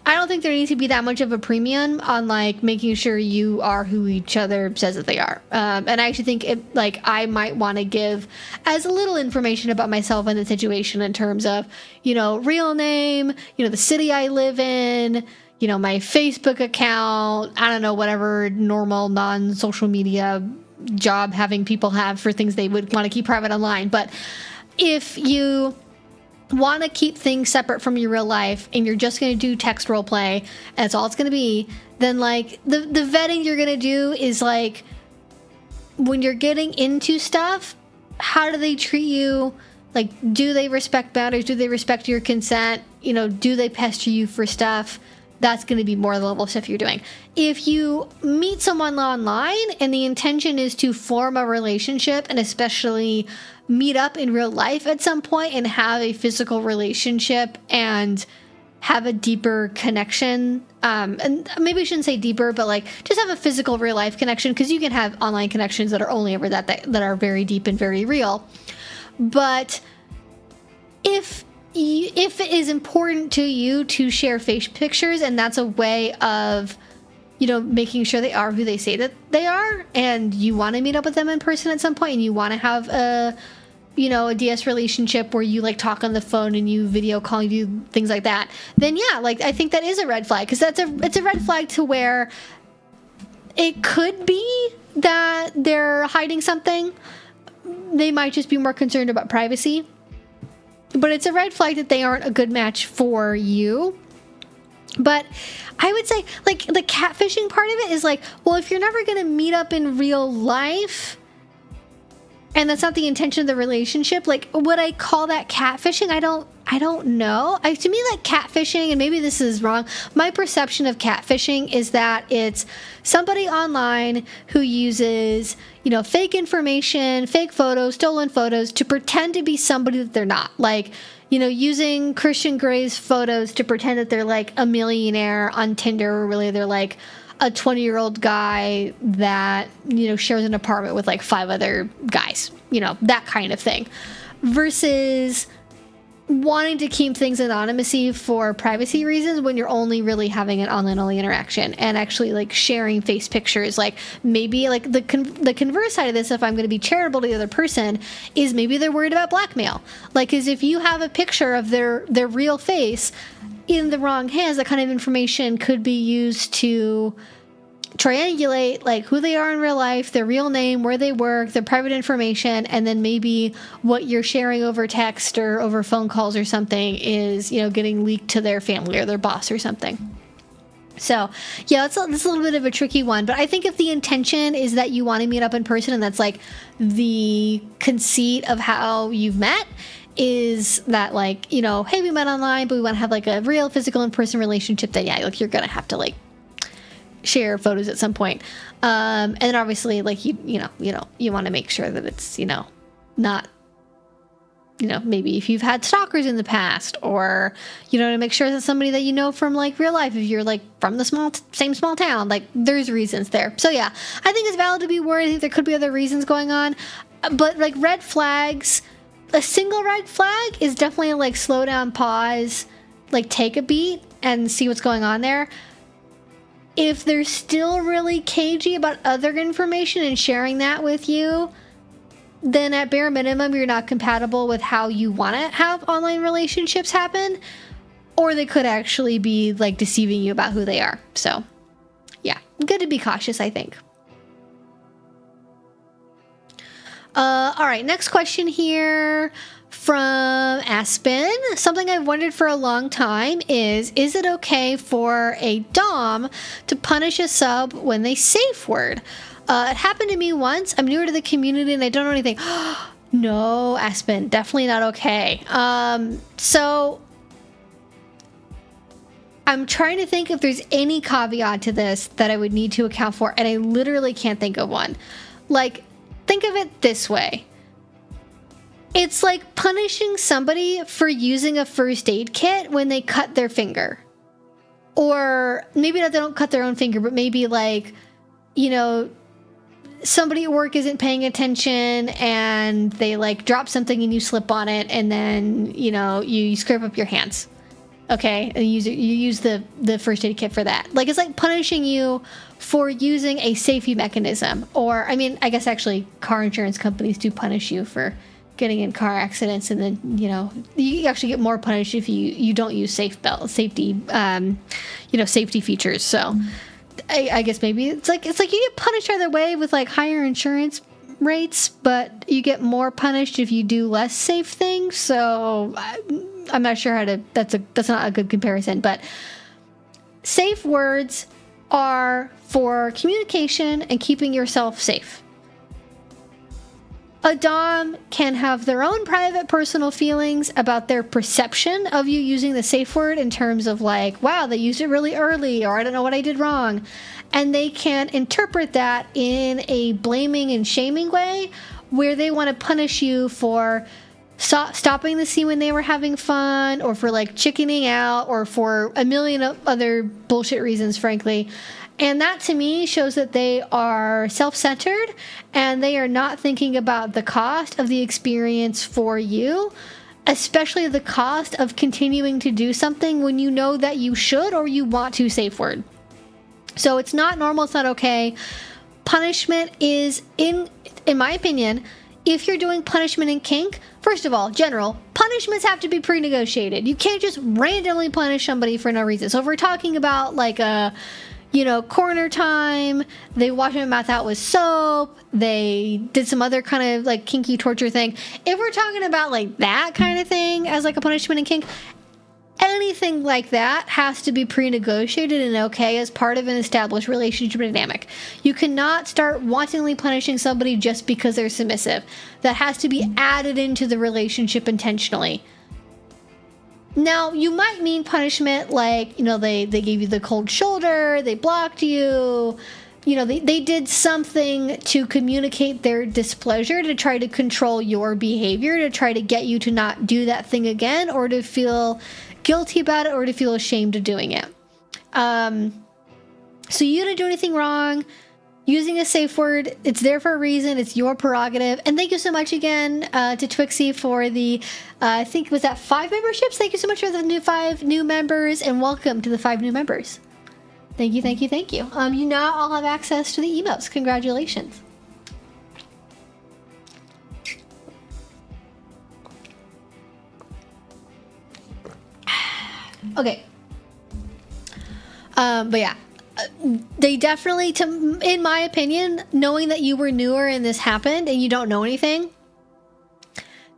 don't think there needs to be that much of a premium on like making sure you are who each other says that they are. And I actually think I might want to give as little information about myself in the situation in terms of, real name, the city I live in, my Facebook account, I don't know, whatever normal non-social media job having people have for things they would want to keep private online. But if you want to keep things separate from your real life and you're just going to do text role play and that's all it's going to be, then like the vetting you're going to do is like when you're getting into stuff, how do they treat you? Like, do they respect boundaries? Do they respect your consent? Do they pester you for stuff? that's going to be more the level of stuff you're doing. If you meet someone online and the intention is to form a relationship and especially meet up in real life at some point and have a physical relationship and have a deeper connection, and maybe I shouldn't say deeper, but like just have a physical real life connection, because you can have online connections that are only ever that are very deep and very real. But if it is important to you to share face pictures, and that's a way of, you know, making sure they are who they say that they are, and you want to meet up with them in person at some point, and you want to have a, you know, a DS relationship where you like talk on the phone and you video call, you do things like that, then yeah, like I think that is a red flag, because it's a red flag to where it could be that they're hiding something. They might just be more concerned about privacy, but it's a red flag that they aren't a good match for you. But I would say, like, the catfishing part of it is like, well, if you're never going to meet up in real life and that's not the intention of the relationship, like, would I call that catfishing? I don't know. To me, like, catfishing, and maybe this is wrong, my perception of catfishing is that it's somebody online who uses, you know, fake information, fake photos, stolen photos to pretend to be somebody that they're not. Like, you know, using Christian Gray's photos to pretend that they're like a millionaire on Tinder, or really they're like a 20-year-old guy that, you know, shares an apartment with like 5 other guys, you know, that kind of thing, versus wanting to keep things anonymity for privacy reasons when you're only really having an online-only interaction and actually like sharing face pictures. Like, maybe like the converse side of this, if I'm going to be charitable to the other person, is maybe they're worried about blackmail. Like, because if you have a picture of their real face in the wrong hands, that kind of information could be used to triangulate like who they are in real life, their real name, where they work, their private information, and then maybe what you're sharing over text or over phone calls or something is, you know, getting leaked to their family or their boss or something. So yeah, it's a little bit of a tricky one, but I think if the intention is that you want to meet up in person, and that's like the conceit of how you've met, is that like, you know, hey, we met online, but we want to have like a real physical in-person relationship, then yeah, like you're gonna have to like share photos at some point. And then obviously like you want to make sure that it's, you know, not, you know, maybe if you've had stalkers in the past, or, you know, to make sure that somebody that you know from like real life, if you're like from the same small town, like there's reasons there. So yeah, I think it's valid to be worried. I think there could be other reasons going on, but like red flags, a single red flag is definitely like slow down, pause, like take a beat and see what's going on there. If they're still really cagey about other information and sharing that with you, then at bare minimum, you're not compatible with how you want to have online relationships happen, or they could actually be like deceiving you about who they are. So yeah, good to be cautious, I think. All right, next question here from Aspen. Something I've wondered for a long time is it okay for a Dom to punish a sub when they safe word? It happened to me once. I'm newer to the community and I don't know anything. No, Aspen, definitely not okay. So I'm trying to think if there's any caveat to this that I would need to account for, and I literally can't think of one. Like, think of it this way. It's like punishing somebody for using a first aid kit when they cut their finger. Or maybe not, they don't cut their own finger, but maybe like, you know, somebody at work isn't paying attention and they like drop something and you slip on it, and then, you know, you scrape up your hands. Okay, and you use the first aid kit for that. Like, it's like punishing you for using a safety mechanism. Or, I mean, I guess actually car insurance companies do punish you for getting in car accidents, and then, you know, you actually get more punished if you don't use safety features. So I guess maybe it's like you get punished either way with like higher insurance rates, but you get more punished if you do less safe things. So I'm not sure how to, that's not a good comparison, but safe words are for communication and keeping yourself safe. A dom can have their own private personal feelings about their perception of you using the safe word in terms of like, wow, they used it really early, or I don't know what I did wrong. And they can interpret that in a blaming and shaming way where they want to punish you for stopping the scene when they were having fun, or for like chickening out, or for a million other bullshit reasons, frankly. And that to me shows that they are self-centered and they are not thinking about the cost of the experience for you, especially the cost of continuing to do something when you know that you should or you want to safe word. So it's not normal, it's not okay. Punishment is, in my opinion, if you're doing punishment in kink, first of all, general, punishments have to be pre-negotiated. You can't just randomly punish somebody for no reason. So if we're talking about like a, corner time, they washed my mouth out with soap, they did some other kind of like kinky torture thing. If we're talking about like that kind of thing as like a punishment in kink, anything like that has to be pre-negotiated and okay as part of an established relationship dynamic. You cannot start wantonly punishing somebody just because they're submissive. That has to be added into the relationship intentionally. Now, you might mean punishment like, they gave you the cold shoulder, they blocked you, they did something to communicate their displeasure, to try to control your behavior, to try to get you to not do that thing again, or to feel guilty about it, or to feel ashamed of doing it. So you didn't do anything wrong. Using a safe word, it's there for a reason. It's your prerogative. And thank you so much again to Twixie for the, I think, was that 5 memberships? Thank you so much for the 5 new members, and welcome to the 5 new members. Thank you, thank you, thank you. You now all have access to the emotes. Congratulations. Okay. But yeah. They definitely, in my opinion, knowing that you were newer and this happened and you don't know anything,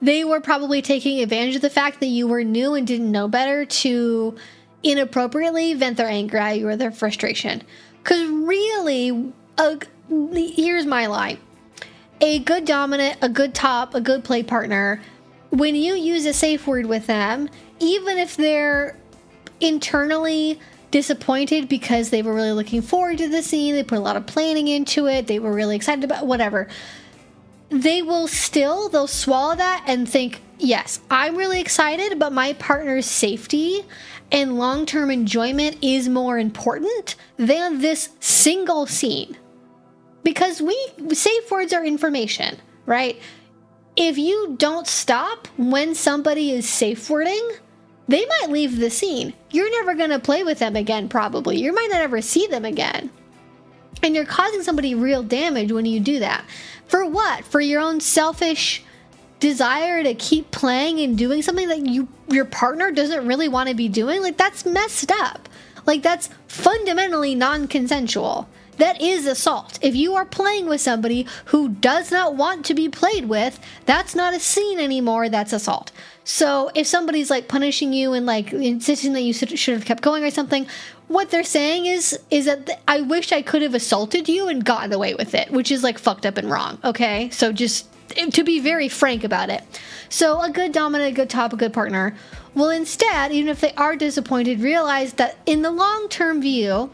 they were probably taking advantage of the fact that you were new and didn't know better to inappropriately vent their anger at you or their frustration. Because really, here's my line. A good dominant, a good top, a good play partner, when you use a safe word with them, even if they're internally disappointed because they were really looking forward to the scene, they put a lot of planning into it, they were really excited about whatever, they'll swallow that and think, yes, I'm really excited, but my partner's safety and long-term enjoyment is more important than this single scene. Because safe words are information, right? If you don't stop when somebody is safe wording, they might leave the scene. You're never going to play with them again, probably. You might not ever see them again. And you're causing somebody real damage when you do that. For what? For your own selfish desire to keep playing and doing something that your partner doesn't really want to be doing? Like, that's messed up. Like, that's fundamentally non-consensual. That is assault. If you are playing with somebody who does not want to be played with, that's not a scene anymore, that's assault. So if somebody's like punishing you and like insisting that you should have kept going or something, what they're saying is that I wish I could have assaulted you and gotten away with it, which is like fucked up and wrong, okay? So just to be very frank about it. So a good dominant, a good top, a good partner will instead, even if they are disappointed, realize that in the long-term view,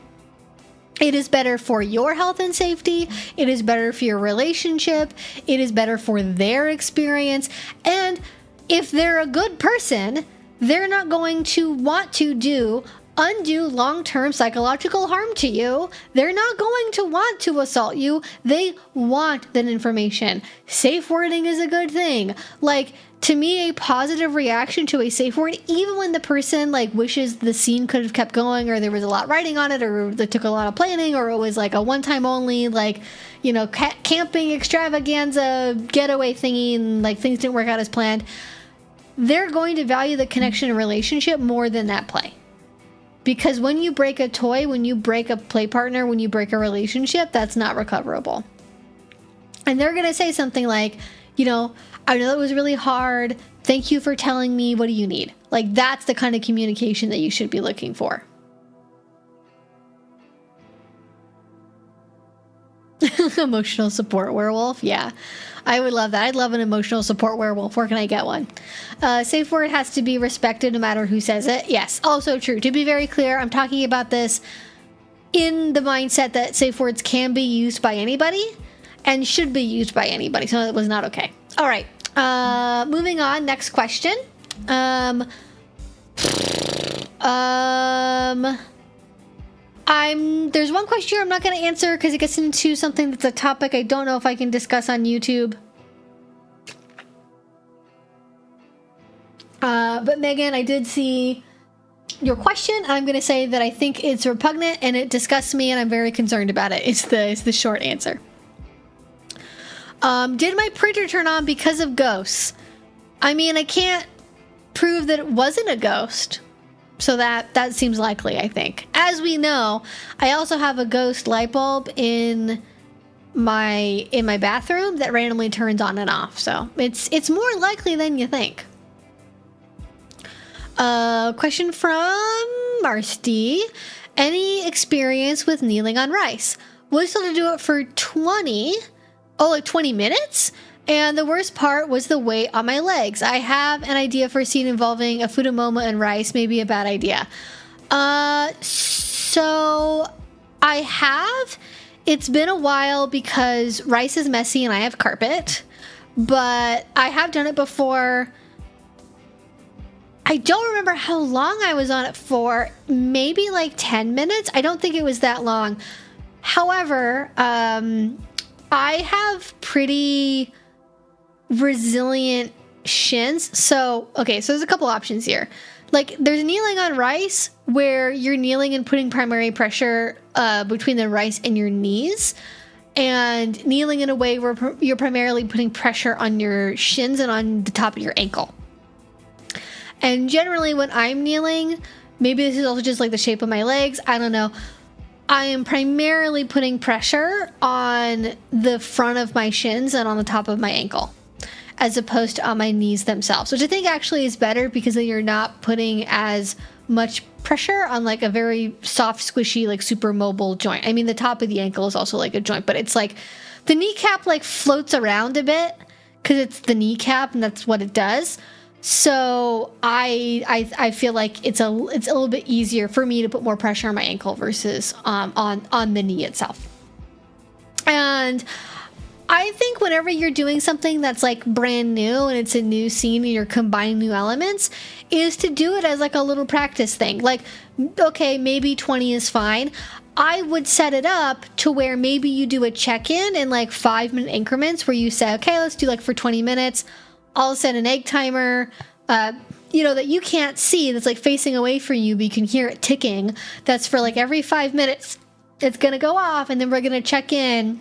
it is better for your health and safety, it is better for your relationship, it is better for their experience, and if they're a good person, they're not going to want to do undue long-term psychological harm to you. They're not going to want to assault you. They want that information. Safe wording is a good thing. Like, to me, a positive reaction to a safe word, even when the person like wishes the scene could have kept going, or there was a lot writing on it, or they took a lot of planning, or it was like a one-time only, like, camping extravaganza getaway thingy, and like things didn't work out as planned, they're going to value the connection and relationship more than that play. Because when you break a toy, when you break a play partner, when you break a relationship, that's not recoverable. And they're going to say something like, I know that was really hard. Thank you for telling me. What do you need? Like, that's the kind of communication that you should be looking for. Emotional support werewolf. Yeah. I would love that. I'd love an emotional support werewolf. Where can I get one? Safe word has to be respected no matter who says it. Yes. Also true. To be very clear, I'm talking about this in the mindset that safe words can be used by anybody and should be used by anybody. So it was not okay. All right. Moving on. Next question. There's one question I'm not going to answer because it gets into something that's a topic I don't know if I can discuss on YouTube. But Megan, I did see your question. I'm going to say that I think it's repugnant and it disgusts me and I'm very concerned about it. It's the short answer. Did my printer turn on because of ghosts? I mean, I can't prove that it wasn't a ghost. So that seems likely, I think. As we know, I also have a ghost light bulb in my bathroom that randomly turns on and off. So it's more likely than you think. Question from Marsty. Any experience with kneeling on rice? Was told to do it for 20 minutes? And the worst part was the weight on my legs. I have an idea for a scene involving a futomoma and rice. Maybe a bad idea. So I have. It's been a while because rice is messy and I have carpet. But I have done it before. I don't remember how long I was on it for. Maybe like 10 minutes. I don't think it was that long. However, I have pretty resilient shins. So there's a couple options here. Like, there's kneeling on rice where you're kneeling and putting primary pressure between the rice and your knees, and kneeling in a way where you're primarily putting pressure on your shins and on the top of your ankle. And generally when I'm kneeling, maybe this is also just like the shape of my legs, I don't know, I am primarily putting pressure on the front of my shins and on the top of my ankle, as opposed to on my knees themselves, which I think actually is better because then you're not putting as much pressure on like a very soft, squishy, like super mobile joint. I mean, the top of the ankle is also like a joint, but it's like the kneecap like floats around a bit because it's the kneecap and that's what it does. So I feel like it's a little bit easier for me to put more pressure on my ankle versus on the knee itself. And I think whenever you're doing something that's like brand new and it's a new scene and you're combining new elements, is to do it as like a little practice thing. Like, okay, maybe 20 is fine. I would set it up to where maybe you do a check-in in like 5-minute increments where you say, okay, let's do like for 20 minutes. I'll set an egg timer, that you can't see, that's like facing away from you, but you can hear it ticking. That's for like every 5 minutes, it's going to go off, and then we're going to check in,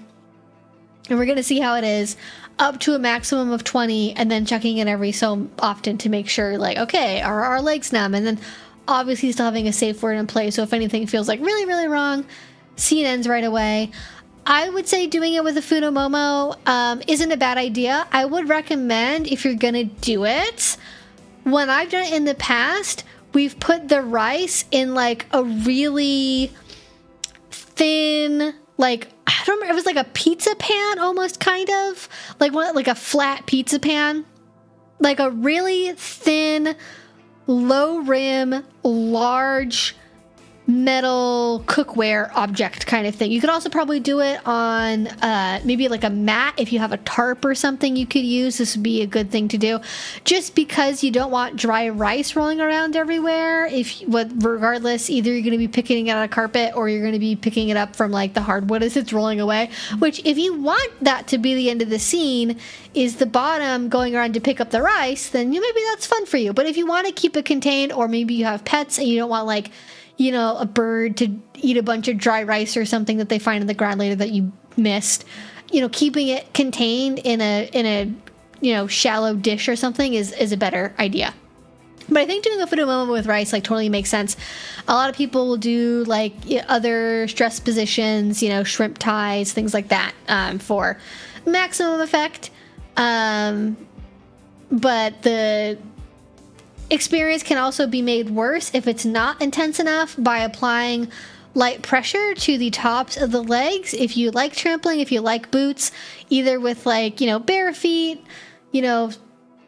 and we're going to see how it is, up to a maximum of 20, and then checking in every so often to make sure, like, okay, are our legs numb? And then obviously still having a safe word in place, so if anything feels like really, really wrong, scene ends right away. I would say doing it with a futomomo isn't a bad idea. I would recommend, if you're going to do it, when I've done it in the past, we've put the rice in like a really thin, like, I don't remember, it was like a pizza pan almost, kind of. Like a flat pizza pan. Like a really thin, low rim, large metal cookware object kind of thing. You could also probably do it on maybe like a mat. If you have a tarp or something you could use, this would be a good thing to do, just because you don't want dry rice rolling around everywhere. Regardless, either you're going to be picking it out of carpet or you're going to be picking it up from like the hardwood as it's rolling away, which if you want that to be the end of the scene, is the bottom going around to pick up the rice, then maybe that's fun for you. But if you want to keep it contained, or maybe you have pets and you don't want like a bird to eat a bunch of dry rice or something that they find in the ground later that you missed, keeping it contained in a shallow dish or something is a better idea. But I think doing a futomomo with rice like totally makes sense. A lot of people will do like other stress positions, shrimp ties, things like that, for maximum effect. But the experience can also be made worse if it's not intense enough by applying light pressure to the tops of the legs. If you like trampling, if you like boots, either with like, bare feet,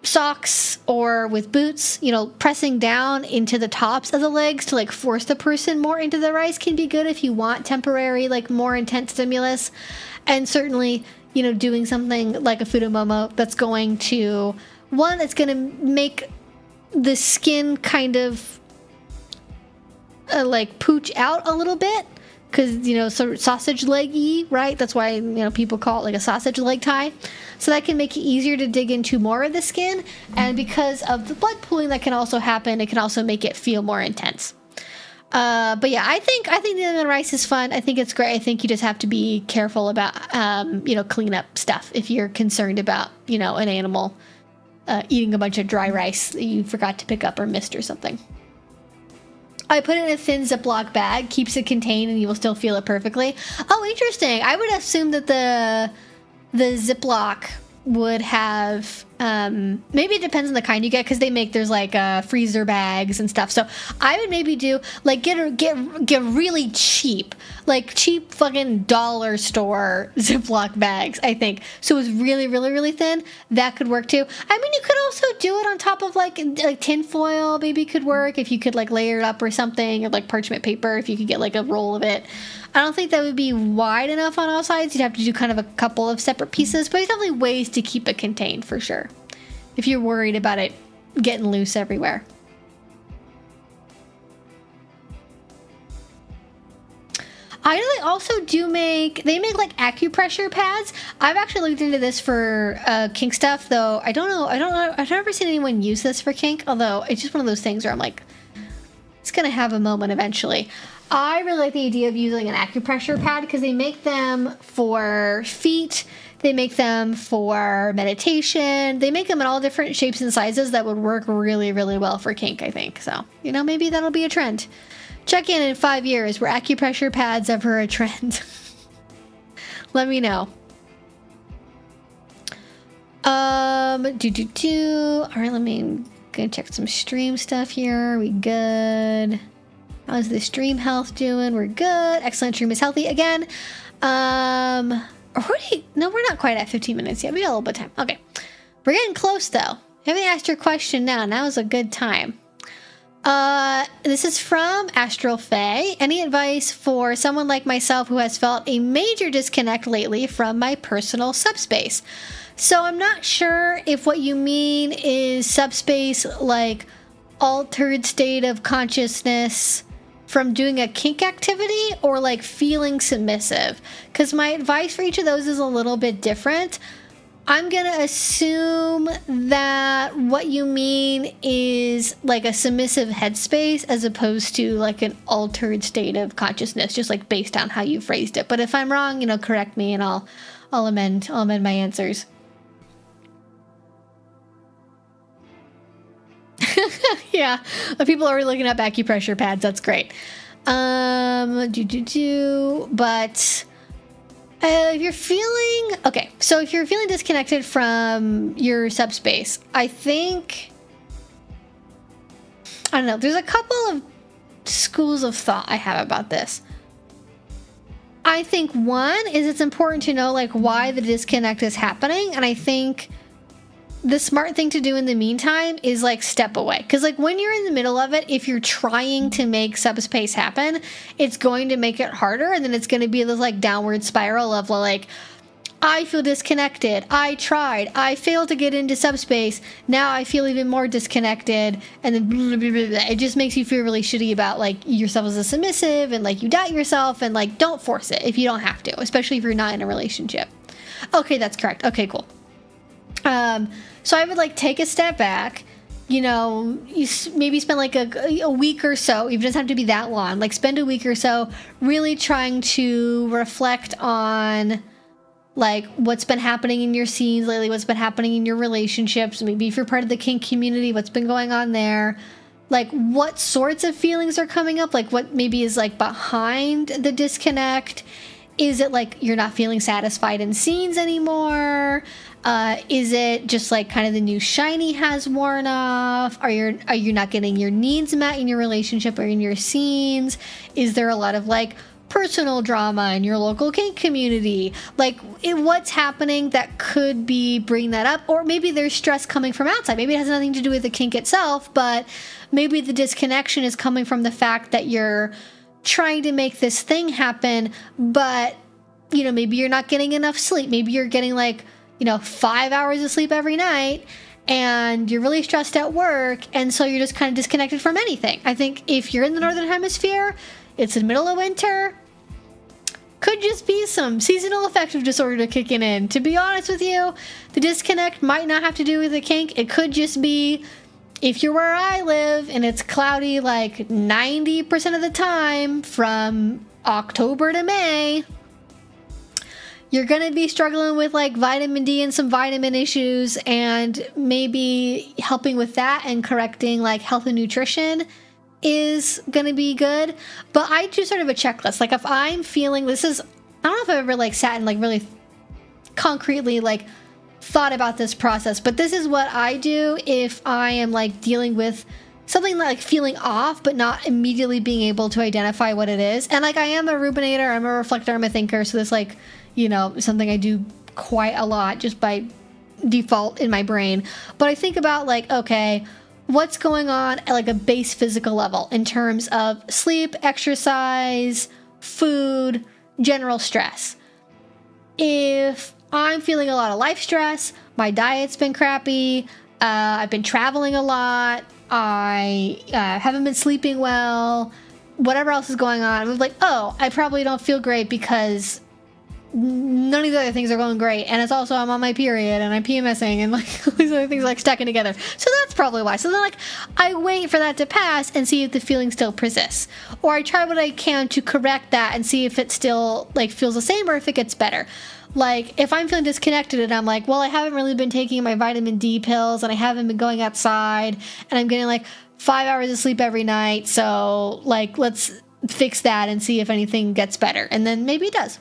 socks, or with boots, pressing down into the tops of the legs to like force the person more into the rise can be good if you want temporary, like more intense stimulus. And certainly, doing something like a futomomo that's going to make the skin kind of like pooch out a little bit, because sort of sausage leg-y, right? That's why people call it like a sausage leg tie. So that can make it easier to dig into more of the skin, and because of the blood pooling that can also happen, it can also make it feel more intense. But yeah, I think the rice is fun. I think it's great. I think you just have to be careful about clean up stuff if you're concerned about an animal eating a bunch of dry rice that you forgot to pick up or missed or something. I put it in a thin Ziploc bag, keeps it contained, and you will still feel it perfectly. Oh, interesting. I would assume that the Ziploc would have, maybe it depends on the kind you get, because there's like freezer bags and stuff. So I would maybe do like get really cheap fucking dollar store Ziploc bags, I think. So it's really, really, really thin. That could work too. I mean, you could also do it on top of like tin foil, maybe could work if you could like layer it up or something, or like parchment paper if you could get like a roll of it. I don't think that would be wide enough on all sides. You'd have to do kind of a couple of separate pieces, but there's definitely ways to keep it contained for sure, if you're worried about it getting loose everywhere. I know they also they make like acupressure pads. I've actually looked into this for kink stuff, though I don't know. I've never seen anyone use this for kink, although it's just one of those things where I'm like, it's gonna have a moment eventually. I really like the idea of using an acupressure pad, because they make them for feet, they make them for meditation, they make them in all different shapes and sizes that would work really, really well for kink, I think. So, maybe that'll be a trend. Check in 5 years. Were acupressure pads ever a trend? Let me know. All right, gonna check some stream stuff here. Are we good? How's the stream health doing? We're good. Excellent. Stream is healthy again. No, we're not quite at 15 minutes yet. We got a little bit of time. Okay. We're getting close, though. You haven't asked your question now. Now is a good time. This is from Astral Faye. Any advice for someone like myself who has felt a major disconnect lately from my personal subspace? So I'm not sure if what you mean is subspace, like altered state of consciousness from doing a kink activity, or like feeling submissive, because my advice for each of those is a little bit different. I'm gonna assume that what you mean is like a submissive headspace as opposed to like an altered state of consciousness, just like based on how you phrased it. But if I'm wrong, correct me and I'll amend my answers. Yeah, people are already looking up acupressure pads. That's great. But if you're feeling if you're feeling disconnected from your subspace, I don't know. There's a couple of schools of thought I have about this. I think one is it's important to know like why the disconnect is happening, and I think the smart thing to do in the meantime is like step away, because like when you're in the middle of it, if you're trying to make subspace happen, it's going to make it harder, and then it's going to be this like downward spiral of like, I feel disconnected, I tried, I failed to get into subspace, now I feel even more disconnected, and then blah, blah, blah, blah. It just makes you feel really shitty about like yourself as a submissive, and like you doubt yourself, and like don't force it if you don't have to, especially if you're not in a relationship. Okay, that's correct. Okay, cool. So I would like take a step back, you maybe spend like a week or so, it doesn't have to be that long, like spend a week or so really trying to reflect on like what's been happening in your scenes lately, what's been happening in your relationships, maybe if you're part of the kink community, what's been going on there, like what sorts of feelings are coming up, like what maybe is like behind the disconnect, Is it like you're not feeling satisfied in scenes anymore? Is it just like kind of the new shiny has worn off? Are you not getting your needs met in your relationship or in your scenes? Is there a lot of like personal drama in your local kink community? Like, what's happening that could be bringing that up? Or maybe there's stress coming from outside. Maybe it has nothing to do with the kink itself, but maybe the disconnection is coming from the fact that you're trying to make this thing happen, but, you know, maybe you're not getting enough sleep. Maybe you're getting like, you know, 5 hours of sleep every night, and you're really stressed at work, and so you're just kind of disconnected from anything. I think if you're in the Northern Hemisphere, it's in the middle of winter, could just be some seasonal affective disorder kicking in. To be honest with you, the disconnect might not have to do with the kink. It could just be, if you're where I live and it's cloudy like 90% of the time from October to May, you're going to be struggling with like vitamin D and some vitamin issues, and maybe helping with that and correcting like health and nutrition is going to be good. But I do sort of a checklist. Like, if I'm feeling this is, I don't know if I've ever like sat and like really concretely like thought about this process, but this is what I do if I am like dealing with something like feeling off but not immediately being able to identify what it is. And like, I am a ruminator, I'm a reflector, I'm a thinker, so this like, you know, something I do quite a lot just by default in my brain. But I think about like, okay, what's going on at like a base physical level in terms of sleep, exercise, food, general stress. If I'm feeling a lot of life stress, my diet's been crappy, I've been traveling a lot, I haven't been sleeping well, whatever else is going on, I'm like, oh, I probably don't feel great because none of these other things are going great, and it's also I'm on my period and I'm PMSing and like all these other things are like stacking together, so that's probably why. So then like I wait for that to pass and see if the feeling still persists, or I try what I can to correct that and see if it still like feels the same or if it gets better. Like, if I'm feeling disconnected and I'm like, well, I haven't really been taking my vitamin D pills and I haven't been going outside and I'm getting like 5 hours of sleep every night, so like let's fix that and see if anything gets better, and then maybe it does.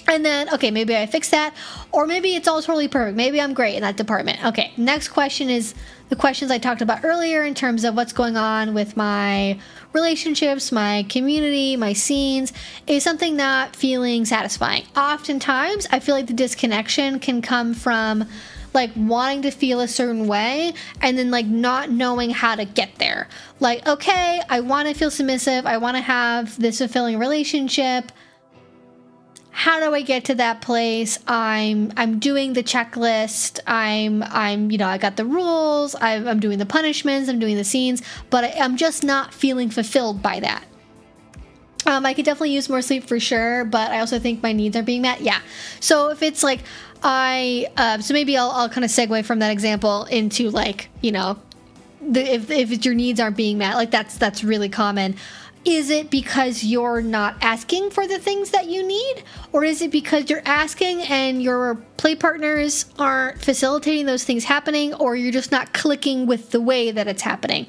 And then, okay, maybe I fix that, or maybe it's all totally perfect. Maybe I'm great in that department. Okay, next question is the questions I talked about earlier in terms of what's going on with my relationships, my community, my scenes. Is something not feeling satisfying? Oftentimes, I feel like the disconnection can come from like wanting to feel a certain way and then like not knowing how to get there. Like, okay, I want to feel submissive. I want to have this fulfilling relationship. How do I get to that place? I'm doing the checklist. I'm you know, I got the rules. I'm doing the punishments. I'm doing the scenes, but I'm just not feeling fulfilled by that. I could definitely use more sleep for sure, but I also think my needs are being met. Yeah. So if it's like so maybe I'll kind of segue from that example into like, you know, if it's your needs aren't being met, like that's really common. Is it because you're not asking for the things that you need? Or is it because you're asking and your play partners aren't facilitating those things happening, or you're just not clicking with the way that it's happening?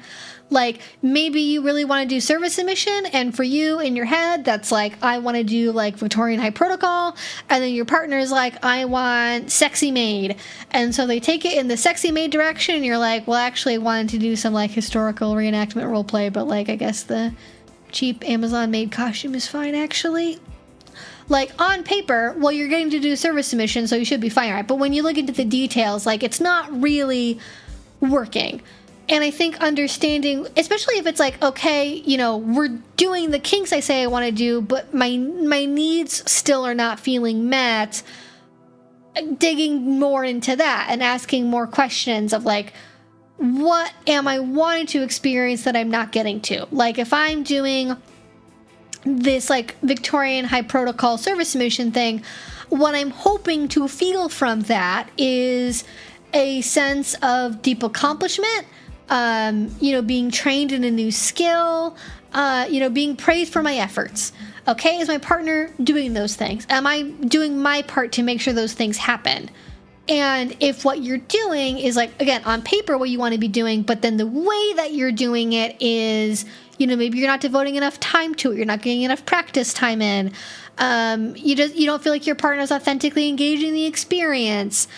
Like, maybe you really want to do service submission, and for you in your head, that's like, I want to do like Victorian high protocol, and then your partner's like, I want sexy maid. And so they take it in the sexy maid direction, and you're like, well, actually I wanted to do some like historical reenactment role play, but like, I guess the cheap Amazon made costume is fine actually. Like, on paper, well, you're getting to do service submission, so you should be fine, right? But when you look into the details, like, it's not really working. And I think understanding, especially if it's like, okay, you know, we're doing the kinks I say I want to do, but my needs still are not feeling met, digging more into that and asking more questions of like, what am I wanting to experience that I'm not getting to? Like, if I'm doing this like Victorian high protocol service submission thing, what I'm hoping to feel from that is a sense of deep accomplishment, you know, being trained in a new skill, you know, being praised for my efforts. Okay, is my partner doing those things? Am I doing my part to make sure those things happen? And if what you're doing is like, again, on paper, what you want to be doing, but then the way that you're doing it is, you know, maybe you're not devoting enough time to it. You're not getting enough practice time in. You don't feel like your partner's authentically engaging the experience,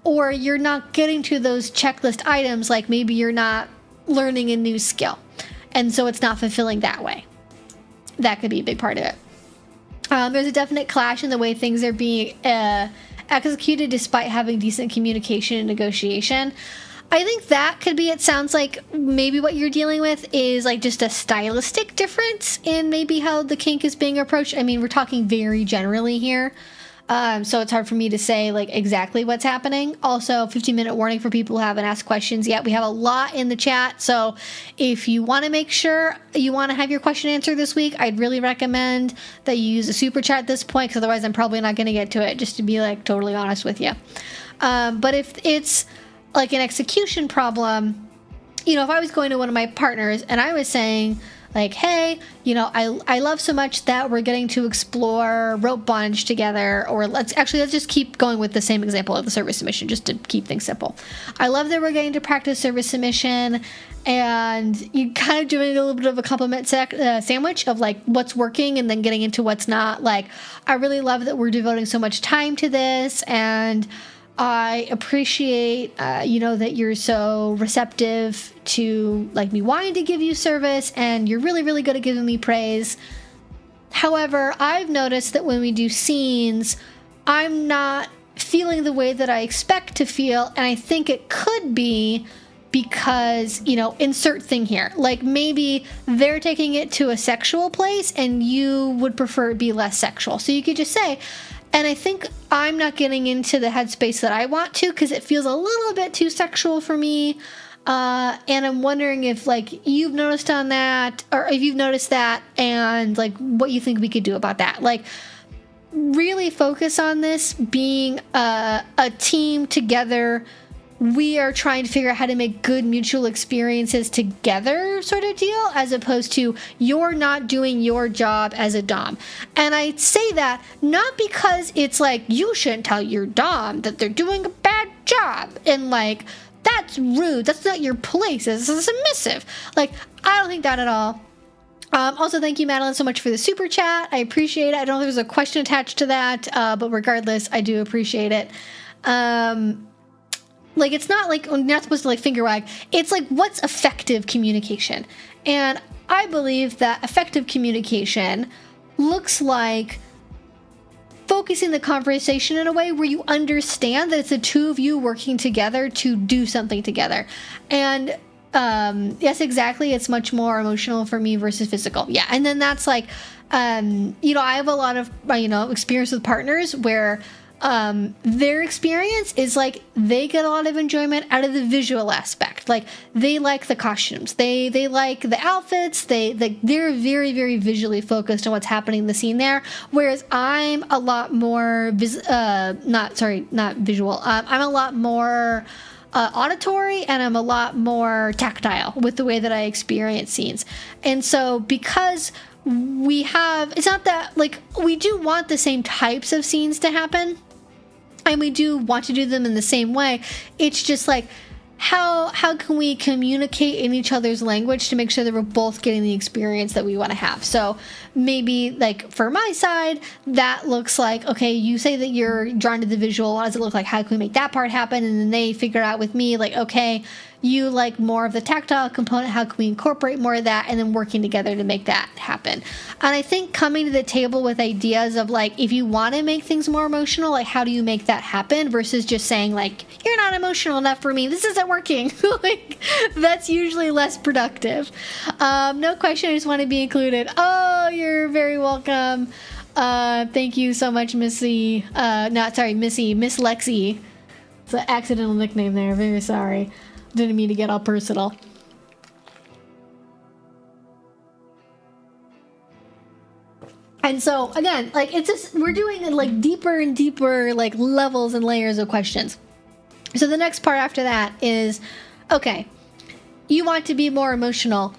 or you're not getting to those checklist items. Like maybe you're not learning a new skill, and so it's not fulfilling that way. That could be a big part of it. There's a definite clash in the way things are being executed despite having decent communication and negotiation. I think that could be, it sounds like maybe what you're dealing with is like just a stylistic difference in maybe how the kink is being approached. I mean, we're talking very generally here. So it's hard for me to say like exactly what's happening. Also, 15-minute warning for people who haven't asked questions yet. We have a lot in the chat. So if you want to make sure you want to have your question answered this week, I'd really recommend that you use a super chat at this point, because otherwise I'm probably not going to get to it, just to be like totally honest with you. But if it's like an execution problem, you know, if I was going to one of my partners and I was saying like, hey, you know, I love so much that we're getting to explore rope bondage together, or let's just keep going with the same example of the service submission, just to keep things simple. I love that we're getting to practice service submission, and you kind of doing a little bit of a compliment sandwich of like what's working and then getting into what's not. Like, I really love that we're devoting so much time to this, and I appreciate, you know, that you're so receptive to like me wanting to give you service, and you're really, really good at giving me praise. However, I've noticed that when we do scenes, I'm not feeling the way that I expect to feel, and I think it could be because, you know, insert thing here. Like maybe they're taking it to a sexual place and you would prefer it be less sexual. So you could just say, and I think I'm not getting into the headspace that I want to, because it feels a little bit too sexual for me. And I'm wondering if like you've noticed on that, or if you've noticed that, and like what you think we could do about that. Like really focus on this being a team together. We are trying to figure out how to make good mutual experiences together sort of deal, as opposed to you're not doing your job as a dom. And I say that not because it's like you shouldn't tell your dom that they're doing a bad job and like that's rude, that's not your place as a submissive. Like, I don't think that at all. Also, thank you, Madeline, so much for the super chat. I appreciate it. I don't know if there's a question attached to that, but regardless, I do appreciate it. Like, it's not like, you're not supposed to like finger wag. It's like, what's effective communication? And I believe that effective communication looks like focusing the conversation in a way where you understand that it's the two of you working together to do something together. And yes, exactly. It's much more emotional for me versus physical. Yeah. And then that's like, you know, I have a lot of, you know, experience with partners where their experience is like they get a lot of enjoyment out of the visual aspect. Like they like the costumes, they like the outfits, they're very, very visually focused on what's happening in the scene there, whereas I'm a lot more not visual. I'm a lot more auditory, and I'm a lot more tactile with the way that I experience scenes. And so because we have, it's not that like we do want the same types of scenes to happen, and we do want to do them in the same way. It's just like, how can we communicate in each other's language to make sure that we're both getting the experience that we want to have? So maybe like for my side, that looks like, okay, you say that you're drawn to the visual. What does it look like? How can we make that part happen? And then they figure out with me, like, okay, you like more of the tactile component. How can we incorporate more of that? And then working together to make that happen. And I think coming to the table with ideas of like, if you want to make things more emotional, like how do you make that happen versus just saying like, you're not emotional enough for me, this isn't working. Like that's usually less productive. No question, I just want to be included. Oh, you're very welcome. Thank you so much, Missy. Miss Lexi. It's an accidental nickname there. Very sorry. Didn't mean to get all personal. And so again, like it's just, we're doing it like deeper and deeper like levels and layers of questions. So the next part after that is, okay, you want to be more emotional.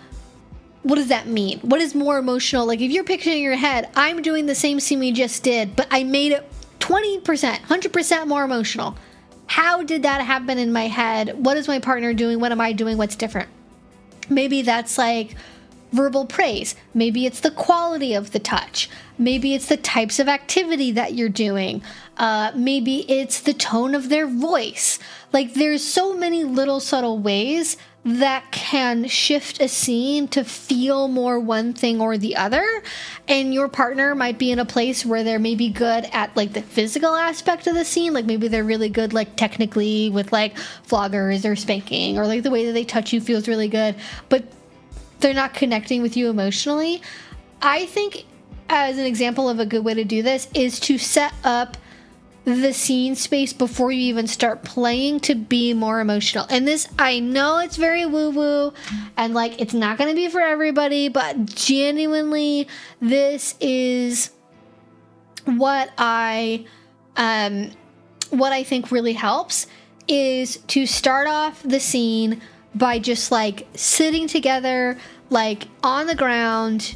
What does that mean? What is more emotional? Like if you're picturing in your head, I'm doing the same scene we just did, but I made it 20%, 100% more emotional. how did that happen in my head? What is my partner doing? What am I doing? What's different? Maybe that's like verbal praise. Maybe it's the quality of the touch. Maybe it's the types of activity that you're doing. Maybe it's the tone of their voice. Like, there's so many little subtle ways that can shift a scene to feel more one thing or the other. And your partner might be in a place where they're maybe good at like the physical aspect of the scene. Like maybe they're really good like technically with like floggers or spanking, or like the way that they touch you feels really good, but they're not connecting with you emotionally. I think as an example of a good way to do this is to set up the scene space before you even start playing to be more emotional. And this, I know it's very woo-woo and like it's not going to be for everybody, but genuinely this is what I think really helps, is to start off the scene by just like sitting together, like on the ground,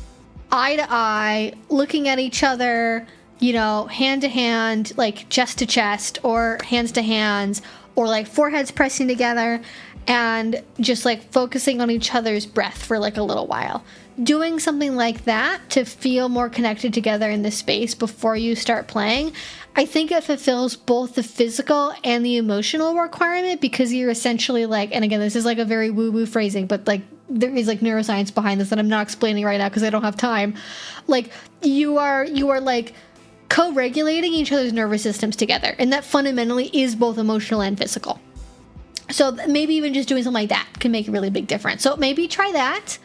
eye to eye, looking at each other, you know, hand to hand, like chest to chest, or hands to hands, or like foreheads pressing together, and just like focusing on each other's breath for like a little while. Doing something like that to feel more connected together in the space before you start playing, I think it fulfills both the physical and the emotional requirement, because you're essentially like, and again, this is like a very woo-woo phrasing, but like there is like neuroscience behind this that I'm not explaining right now because I don't have time. Like you are like co-regulating each other's nervous systems together, and that fundamentally is both emotional and physical. So maybe even just doing something like that can make a really big difference. So maybe try that.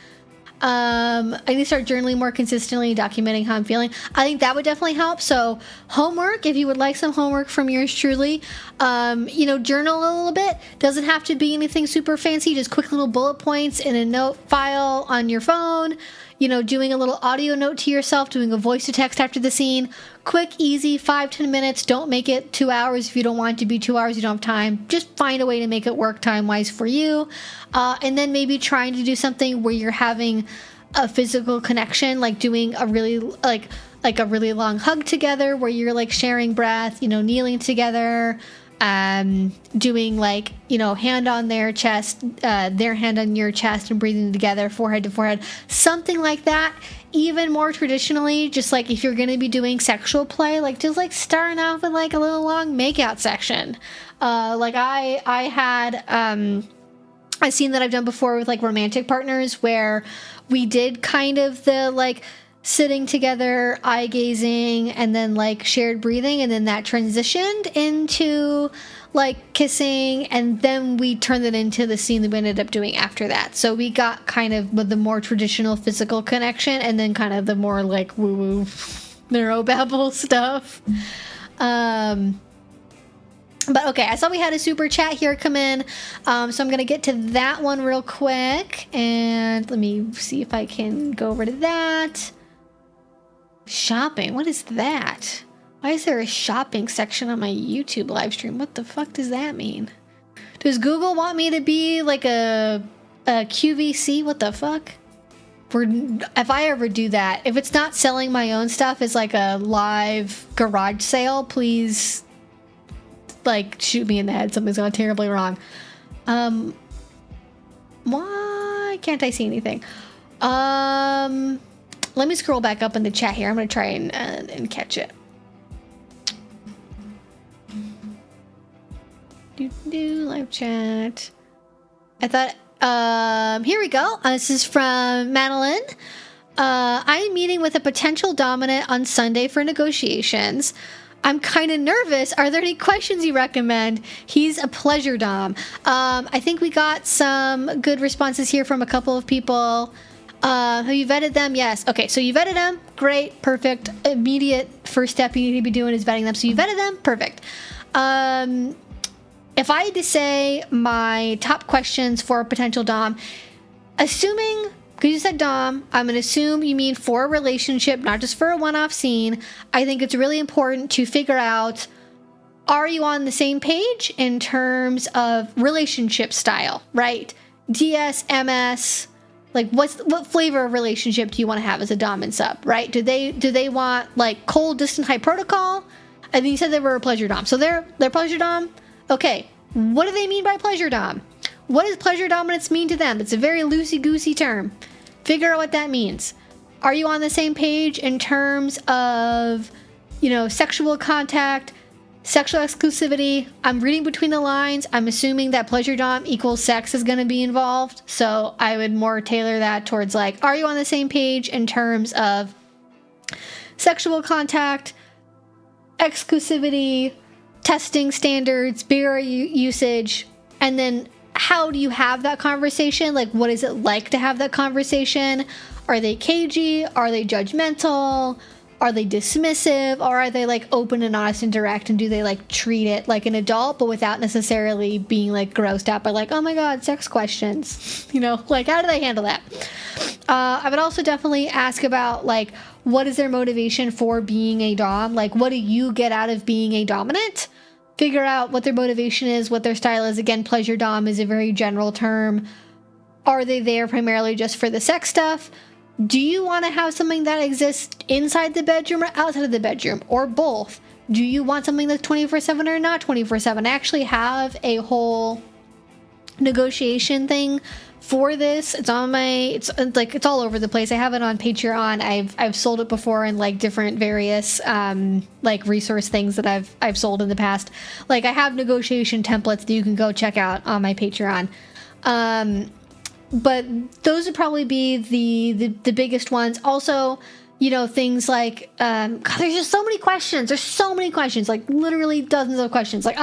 I need to start journaling more consistently, documenting how I'm feeling. I think that would definitely help. So homework, if you would like some homework from yours truly, journal a little bit. Doesn't have to be anything super fancy, just quick little bullet points in a note file on your phone. You know, doing a little audio note to yourself, doing a voice to text after the scene. Quick, easy, 5-10 minutes. Don't make it 2 hours if you don't want it to be 2 hours. You don't have time. Just find a way to make it work time-wise for you. And then maybe trying to do something where you're having a physical connection, like doing a really, like a really long hug together where you're like sharing breath, you know, kneeling together, doing like, you know, hand on their chest, their hand on your chest, and breathing together, forehead to forehead, something like that. Even more traditionally, just like if you're going to be doing sexual play, like just like starting off with like a little long makeout section. Like I had a scene that I've done before with like romantic partners where we did kind of the like sitting together, eye gazing, and then like shared breathing, and then that transitioned into like kissing, and then we turned it into the scene that we ended up doing after that. So we got kind of with the more traditional physical connection, and then kind of the more like woo-woo neurobabble stuff. But okay, I saw we had a super chat here come in, so I'm going to get to that one real quick, and let me see if I can go over to that. Shopping, what is that? Why is there a shopping section on my YouTube live stream? What the fuck does that mean? Does Google want me to be like a QVC? What the fuck? If I ever do that, if it's not selling my own stuff as like a live garage sale, please like shoot me in the head. Something's gone terribly wrong. Why can't I see anything? Let me scroll back up in the chat here. I'm going to try and catch it. Live chat. I thought, here we go. This is from Madeline. I'm meeting with a potential dominant on Sunday for negotiations. I'm kind of nervous. Are there any questions you recommend? He's a pleasure dom. I think we got some good responses here from a couple of people. Have you vetted them? Yes. Okay, so you vetted them. Great. Perfect. Immediate first step you need to be doing is vetting them. So you vetted them. Perfect. If I had to say my top questions for a potential dom, assuming, because you said dom, I'm going to assume you mean for a relationship, not just for a one-off scene. I think it's really important to figure out, are you on the same page in terms of relationship style, right? DS, MS, like what flavor of relationship do you want to have as a dom and sub, right? Do they want like cold, distant, high protocol? I think you said they were a pleasure dom. So they're pleasure dom. Okay, what do they mean by pleasure dom? What does pleasure dominance mean to them? It's a very loosey-goosey term. Figure out what that means. Are you on the same page in terms of, sexual contact, sexual exclusivity? I'm reading between the lines. I'm assuming that pleasure dom equals sex is going to be involved. So I would more tailor that towards like, are you on the same page in terms of sexual contact, exclusivity, testing standards, beer usage, and then how do you have that conversation? Like, what is it like to have that conversation? Are they cagey? Are they judgmental? Are they dismissive? Or are they like open and honest and direct? And do they like treat it like an adult, but without necessarily being like grossed out by like, oh my God, sex questions? Like how do they handle that? I would also definitely ask about like, what is their motivation for being a dom? Like, what do you get out of being a dominant? Figure out what their motivation is, what their style is. Again, pleasure dom is a very general term. Are they there primarily just for the sex stuff? Do you want to have something that exists inside the bedroom or outside of the bedroom, or both? Do you want something that's 24/7 or not 24/7? I actually have a whole negotiation thing for this. It's on it's all over the place. I have it on Patreon. I've sold it before in like different various like resource things that I've sold in the past. Like I have negotiation templates that you can go check out on my Patreon. But those would probably be the biggest ones. Also, things like, God, there's just so many questions. There's so many questions, like literally dozens of questions. Like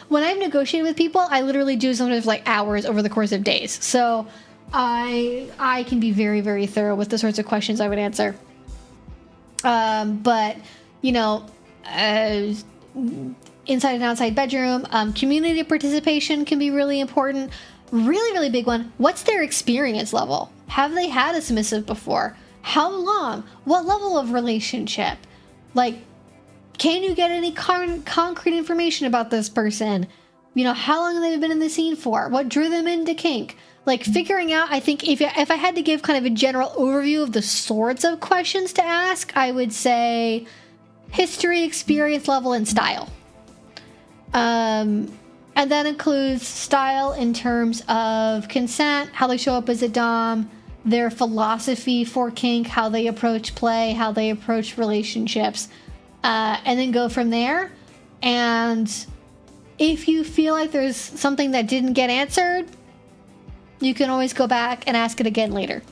when I've negotiated with people, I literally do sometimes like hours over the course of days. So I can be very, very thorough with the sorts of questions I would answer. But, inside and outside bedroom, community participation can be really important. Really, really big one. What's their experience level? Have they had a submissive before? How long? What level of relationship? Like, can you get any concrete information about this person? How long have they been in the scene for? What drew them into kink? Like, figuring out, I think, if I had to give kind of a general overview of the sorts of questions to ask, I would say history, experience level, and style. And that includes style in terms of consent, how they show up as a dom, their philosophy for kink, how they approach play, how they approach relationships, and then go from there. And if you feel like there's something that didn't get answered, you can always go back and ask it again later.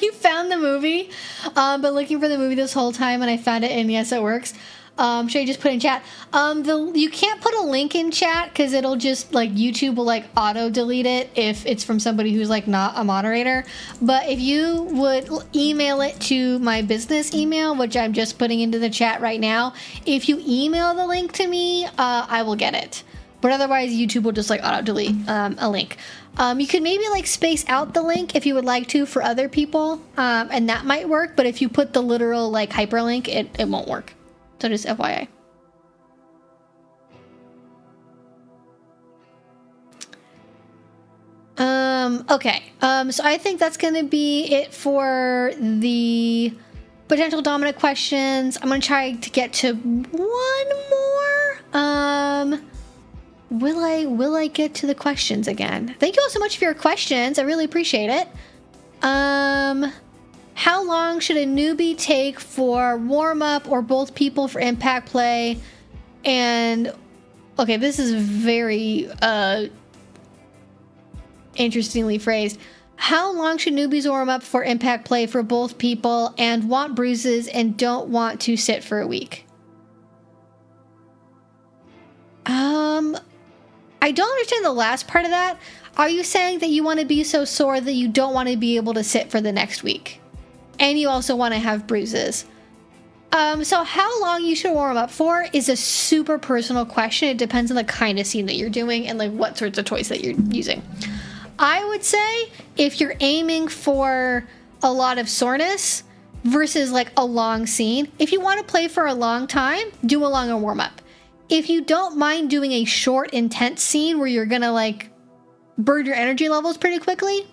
You found the movie. Been looking for the movie this whole time and I found it, and yes, it works. Should I just put in chat? You can't put a link in chat because it'll just like YouTube will like auto delete it if it's from somebody who's like not a moderator. But if you would email it to my business email, which I'm just putting into the chat right now, if you email the link to me, I will get it. But otherwise, YouTube will just like auto delete a link. You could maybe like space out the link if you would like to for other people, and that might work. But if you put the literal like hyperlink, it won't work. So just FYI. Okay. So I think that's going to be it for the potential dominant questions. I'm going to try to get to one more. Will I get to the questions again? Thank you all so much for your questions. I really appreciate it. How long should a newbie take for warm-up or both people for impact play? And, okay, this is very interestingly phrased. How long should newbies warm up for impact play for both people and want bruises and don't want to sit for a week? I don't understand the last part of that. Are you saying that you want to be so sore that you don't want to be able to sit for the next week? And you also want to have bruises. So how long you should warm up for is a super personal question. It depends on the kind of scene that you're doing and like what sorts of toys that you're using. I would say if you're aiming for a lot of soreness versus like a long scene, if you want to play for a long time, do a longer warm up. If you don't mind doing a short, intense scene where you're gonna like burn your energy levels pretty quickly,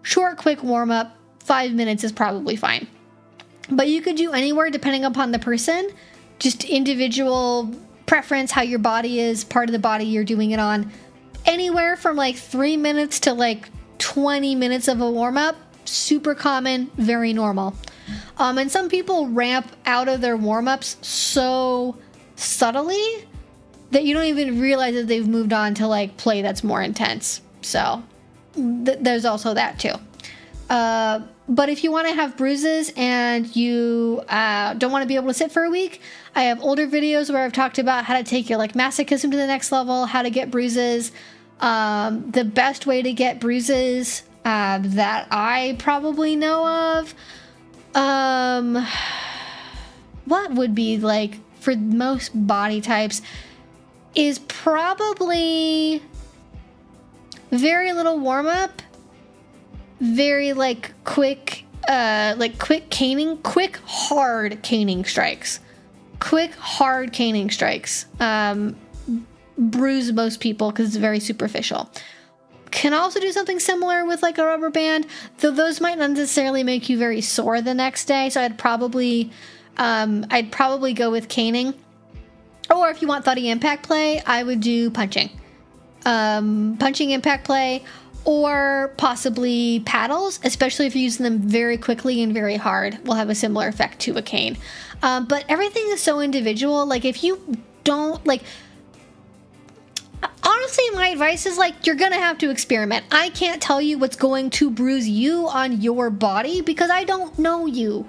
short, quick warm up, 5 minutes is probably fine. But you could do anywhere depending upon the person, just individual preference, how your body is, part of the body you're doing it on. Anywhere from like 3 minutes to like 20 minutes of a warm-up, super common, very normal. And some people ramp out of their warm-ups so subtly that you don't even realize that they've moved on to like play that's more intense. So there's also that too. But if you want to have bruises and you don't want to be able to sit for a week, I have older videos where I've talked about how to take your like masochism to the next level, how to get bruises. The best way to get bruises that I probably know of, what would be like for most body types, is probably very little warm up, very like quick caning, quick hard caning strikes, bruise most people because it's very superficial. Can also do something similar with like a rubber band, though those might not necessarily make you very sore the next day. So I'd probably go with caning. Or if you want thuddy impact play, I would do punching. Punching impact play, or possibly paddles, especially if you're using them very quickly and very hard, will have a similar effect to a cane. But everything is so individual. Like if you don't like, honestly, my advice is like, you're gonna have to experiment. I can't tell you what's going to bruise you on your body because I don't know you.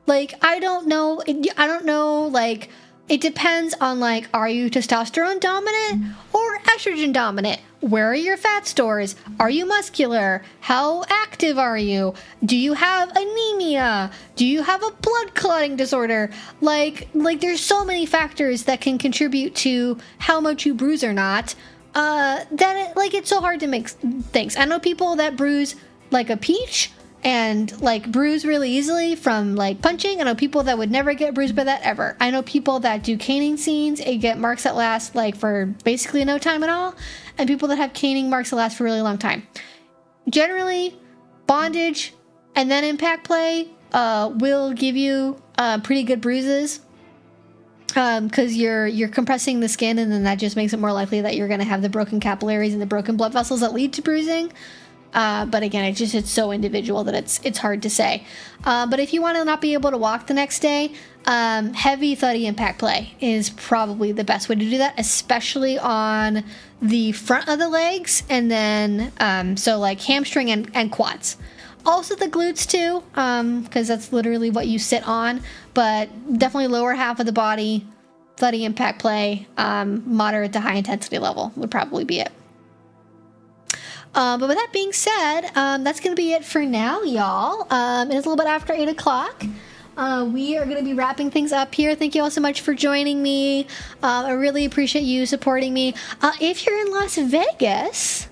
Like, I don't know, like, it depends on, like, are you testosterone dominant or estrogen dominant? Where are your fat stores? Are you muscular? How active are you? Do you have anemia? Do you have a blood clotting disorder? Like there's so many factors that can contribute to how much you bruise or not, it's so hard to make things. I know people that bruise like a peach and like bruise really easily from like punching. I know people that would never get bruised by that ever. I know people that do caning scenes and get marks that last like for basically no time at all, and people that have caning marks that last for a really long time. Generally, bondage and then impact play will give you pretty good bruises because you're compressing the skin, and then that just makes it more likely that you're going to have the broken capillaries and the broken blood vessels that lead to bruising. But again, it's so individual that it's hard to say. But if you want to not be able to walk the next day, heavy thuddy impact play is probably the best way to do that, especially on the front of the legs, and then so like hamstring and quads. Also the glutes too, because that's literally what you sit on, but definitely lower half of the body, thuddy impact play, moderate to high intensity level would probably be it. But with that being said, that's going to be it for now, y'all. It's a little bit after 8 o'clock. We are going to be wrapping things up here. Thank you all so much for joining me. I really appreciate you supporting me. If you're in Las Vegas,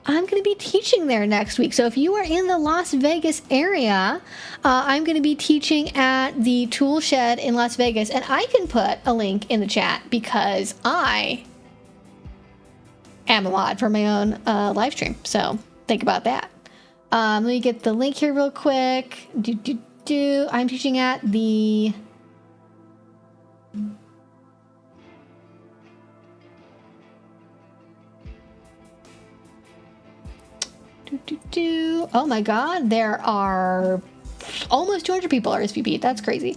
I'm going to be teaching there next week. So if you are in the Las Vegas area, I'm going to be teaching at the Tool Shed in Las Vegas. And I can put a link in the chat because I am a mod for my own live stream. So think about that. Let me get the link here real quick. I'm teaching at the... Oh my god, there are almost 200 people RSVP'd. That's crazy.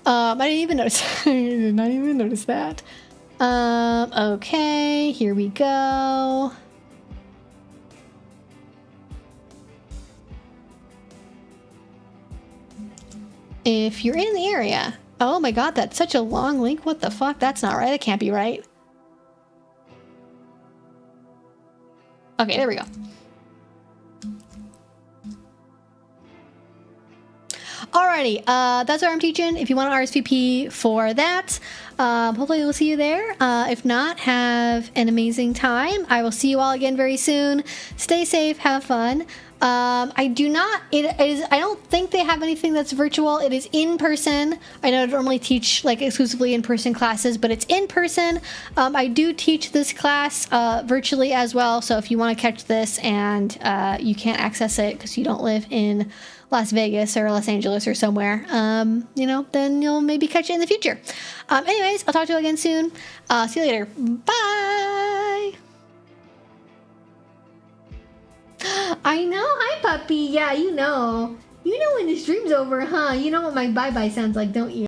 I didn't even notice. I did not even notice that. Okay, here we go. If you're in the area. Oh my god, that's such a long link. What the fuck? That's not right. That can't be right. Okay, there we go. Alrighty, that's what I'm teaching. If you want to RSVP for that, hopefully we'll see you there. If not, have an amazing time. I will see you all again very soon. Stay safe, have fun. I do not. It is. I don't think they have anything that's virtual. It is in person. I know I don't normally teach like exclusively in person classes, but it's in person. I do teach this class virtually as well. So if you want to catch this and you can't access it because you don't live in Las Vegas or Los Angeles or somewhere, then you'll maybe catch it in the future. Anyways, I'll talk to you again soon. See you later. Bye. I know. Hi, puppy. Yeah, you know when the stream's over, huh? You know what my bye-bye sounds like, don't you?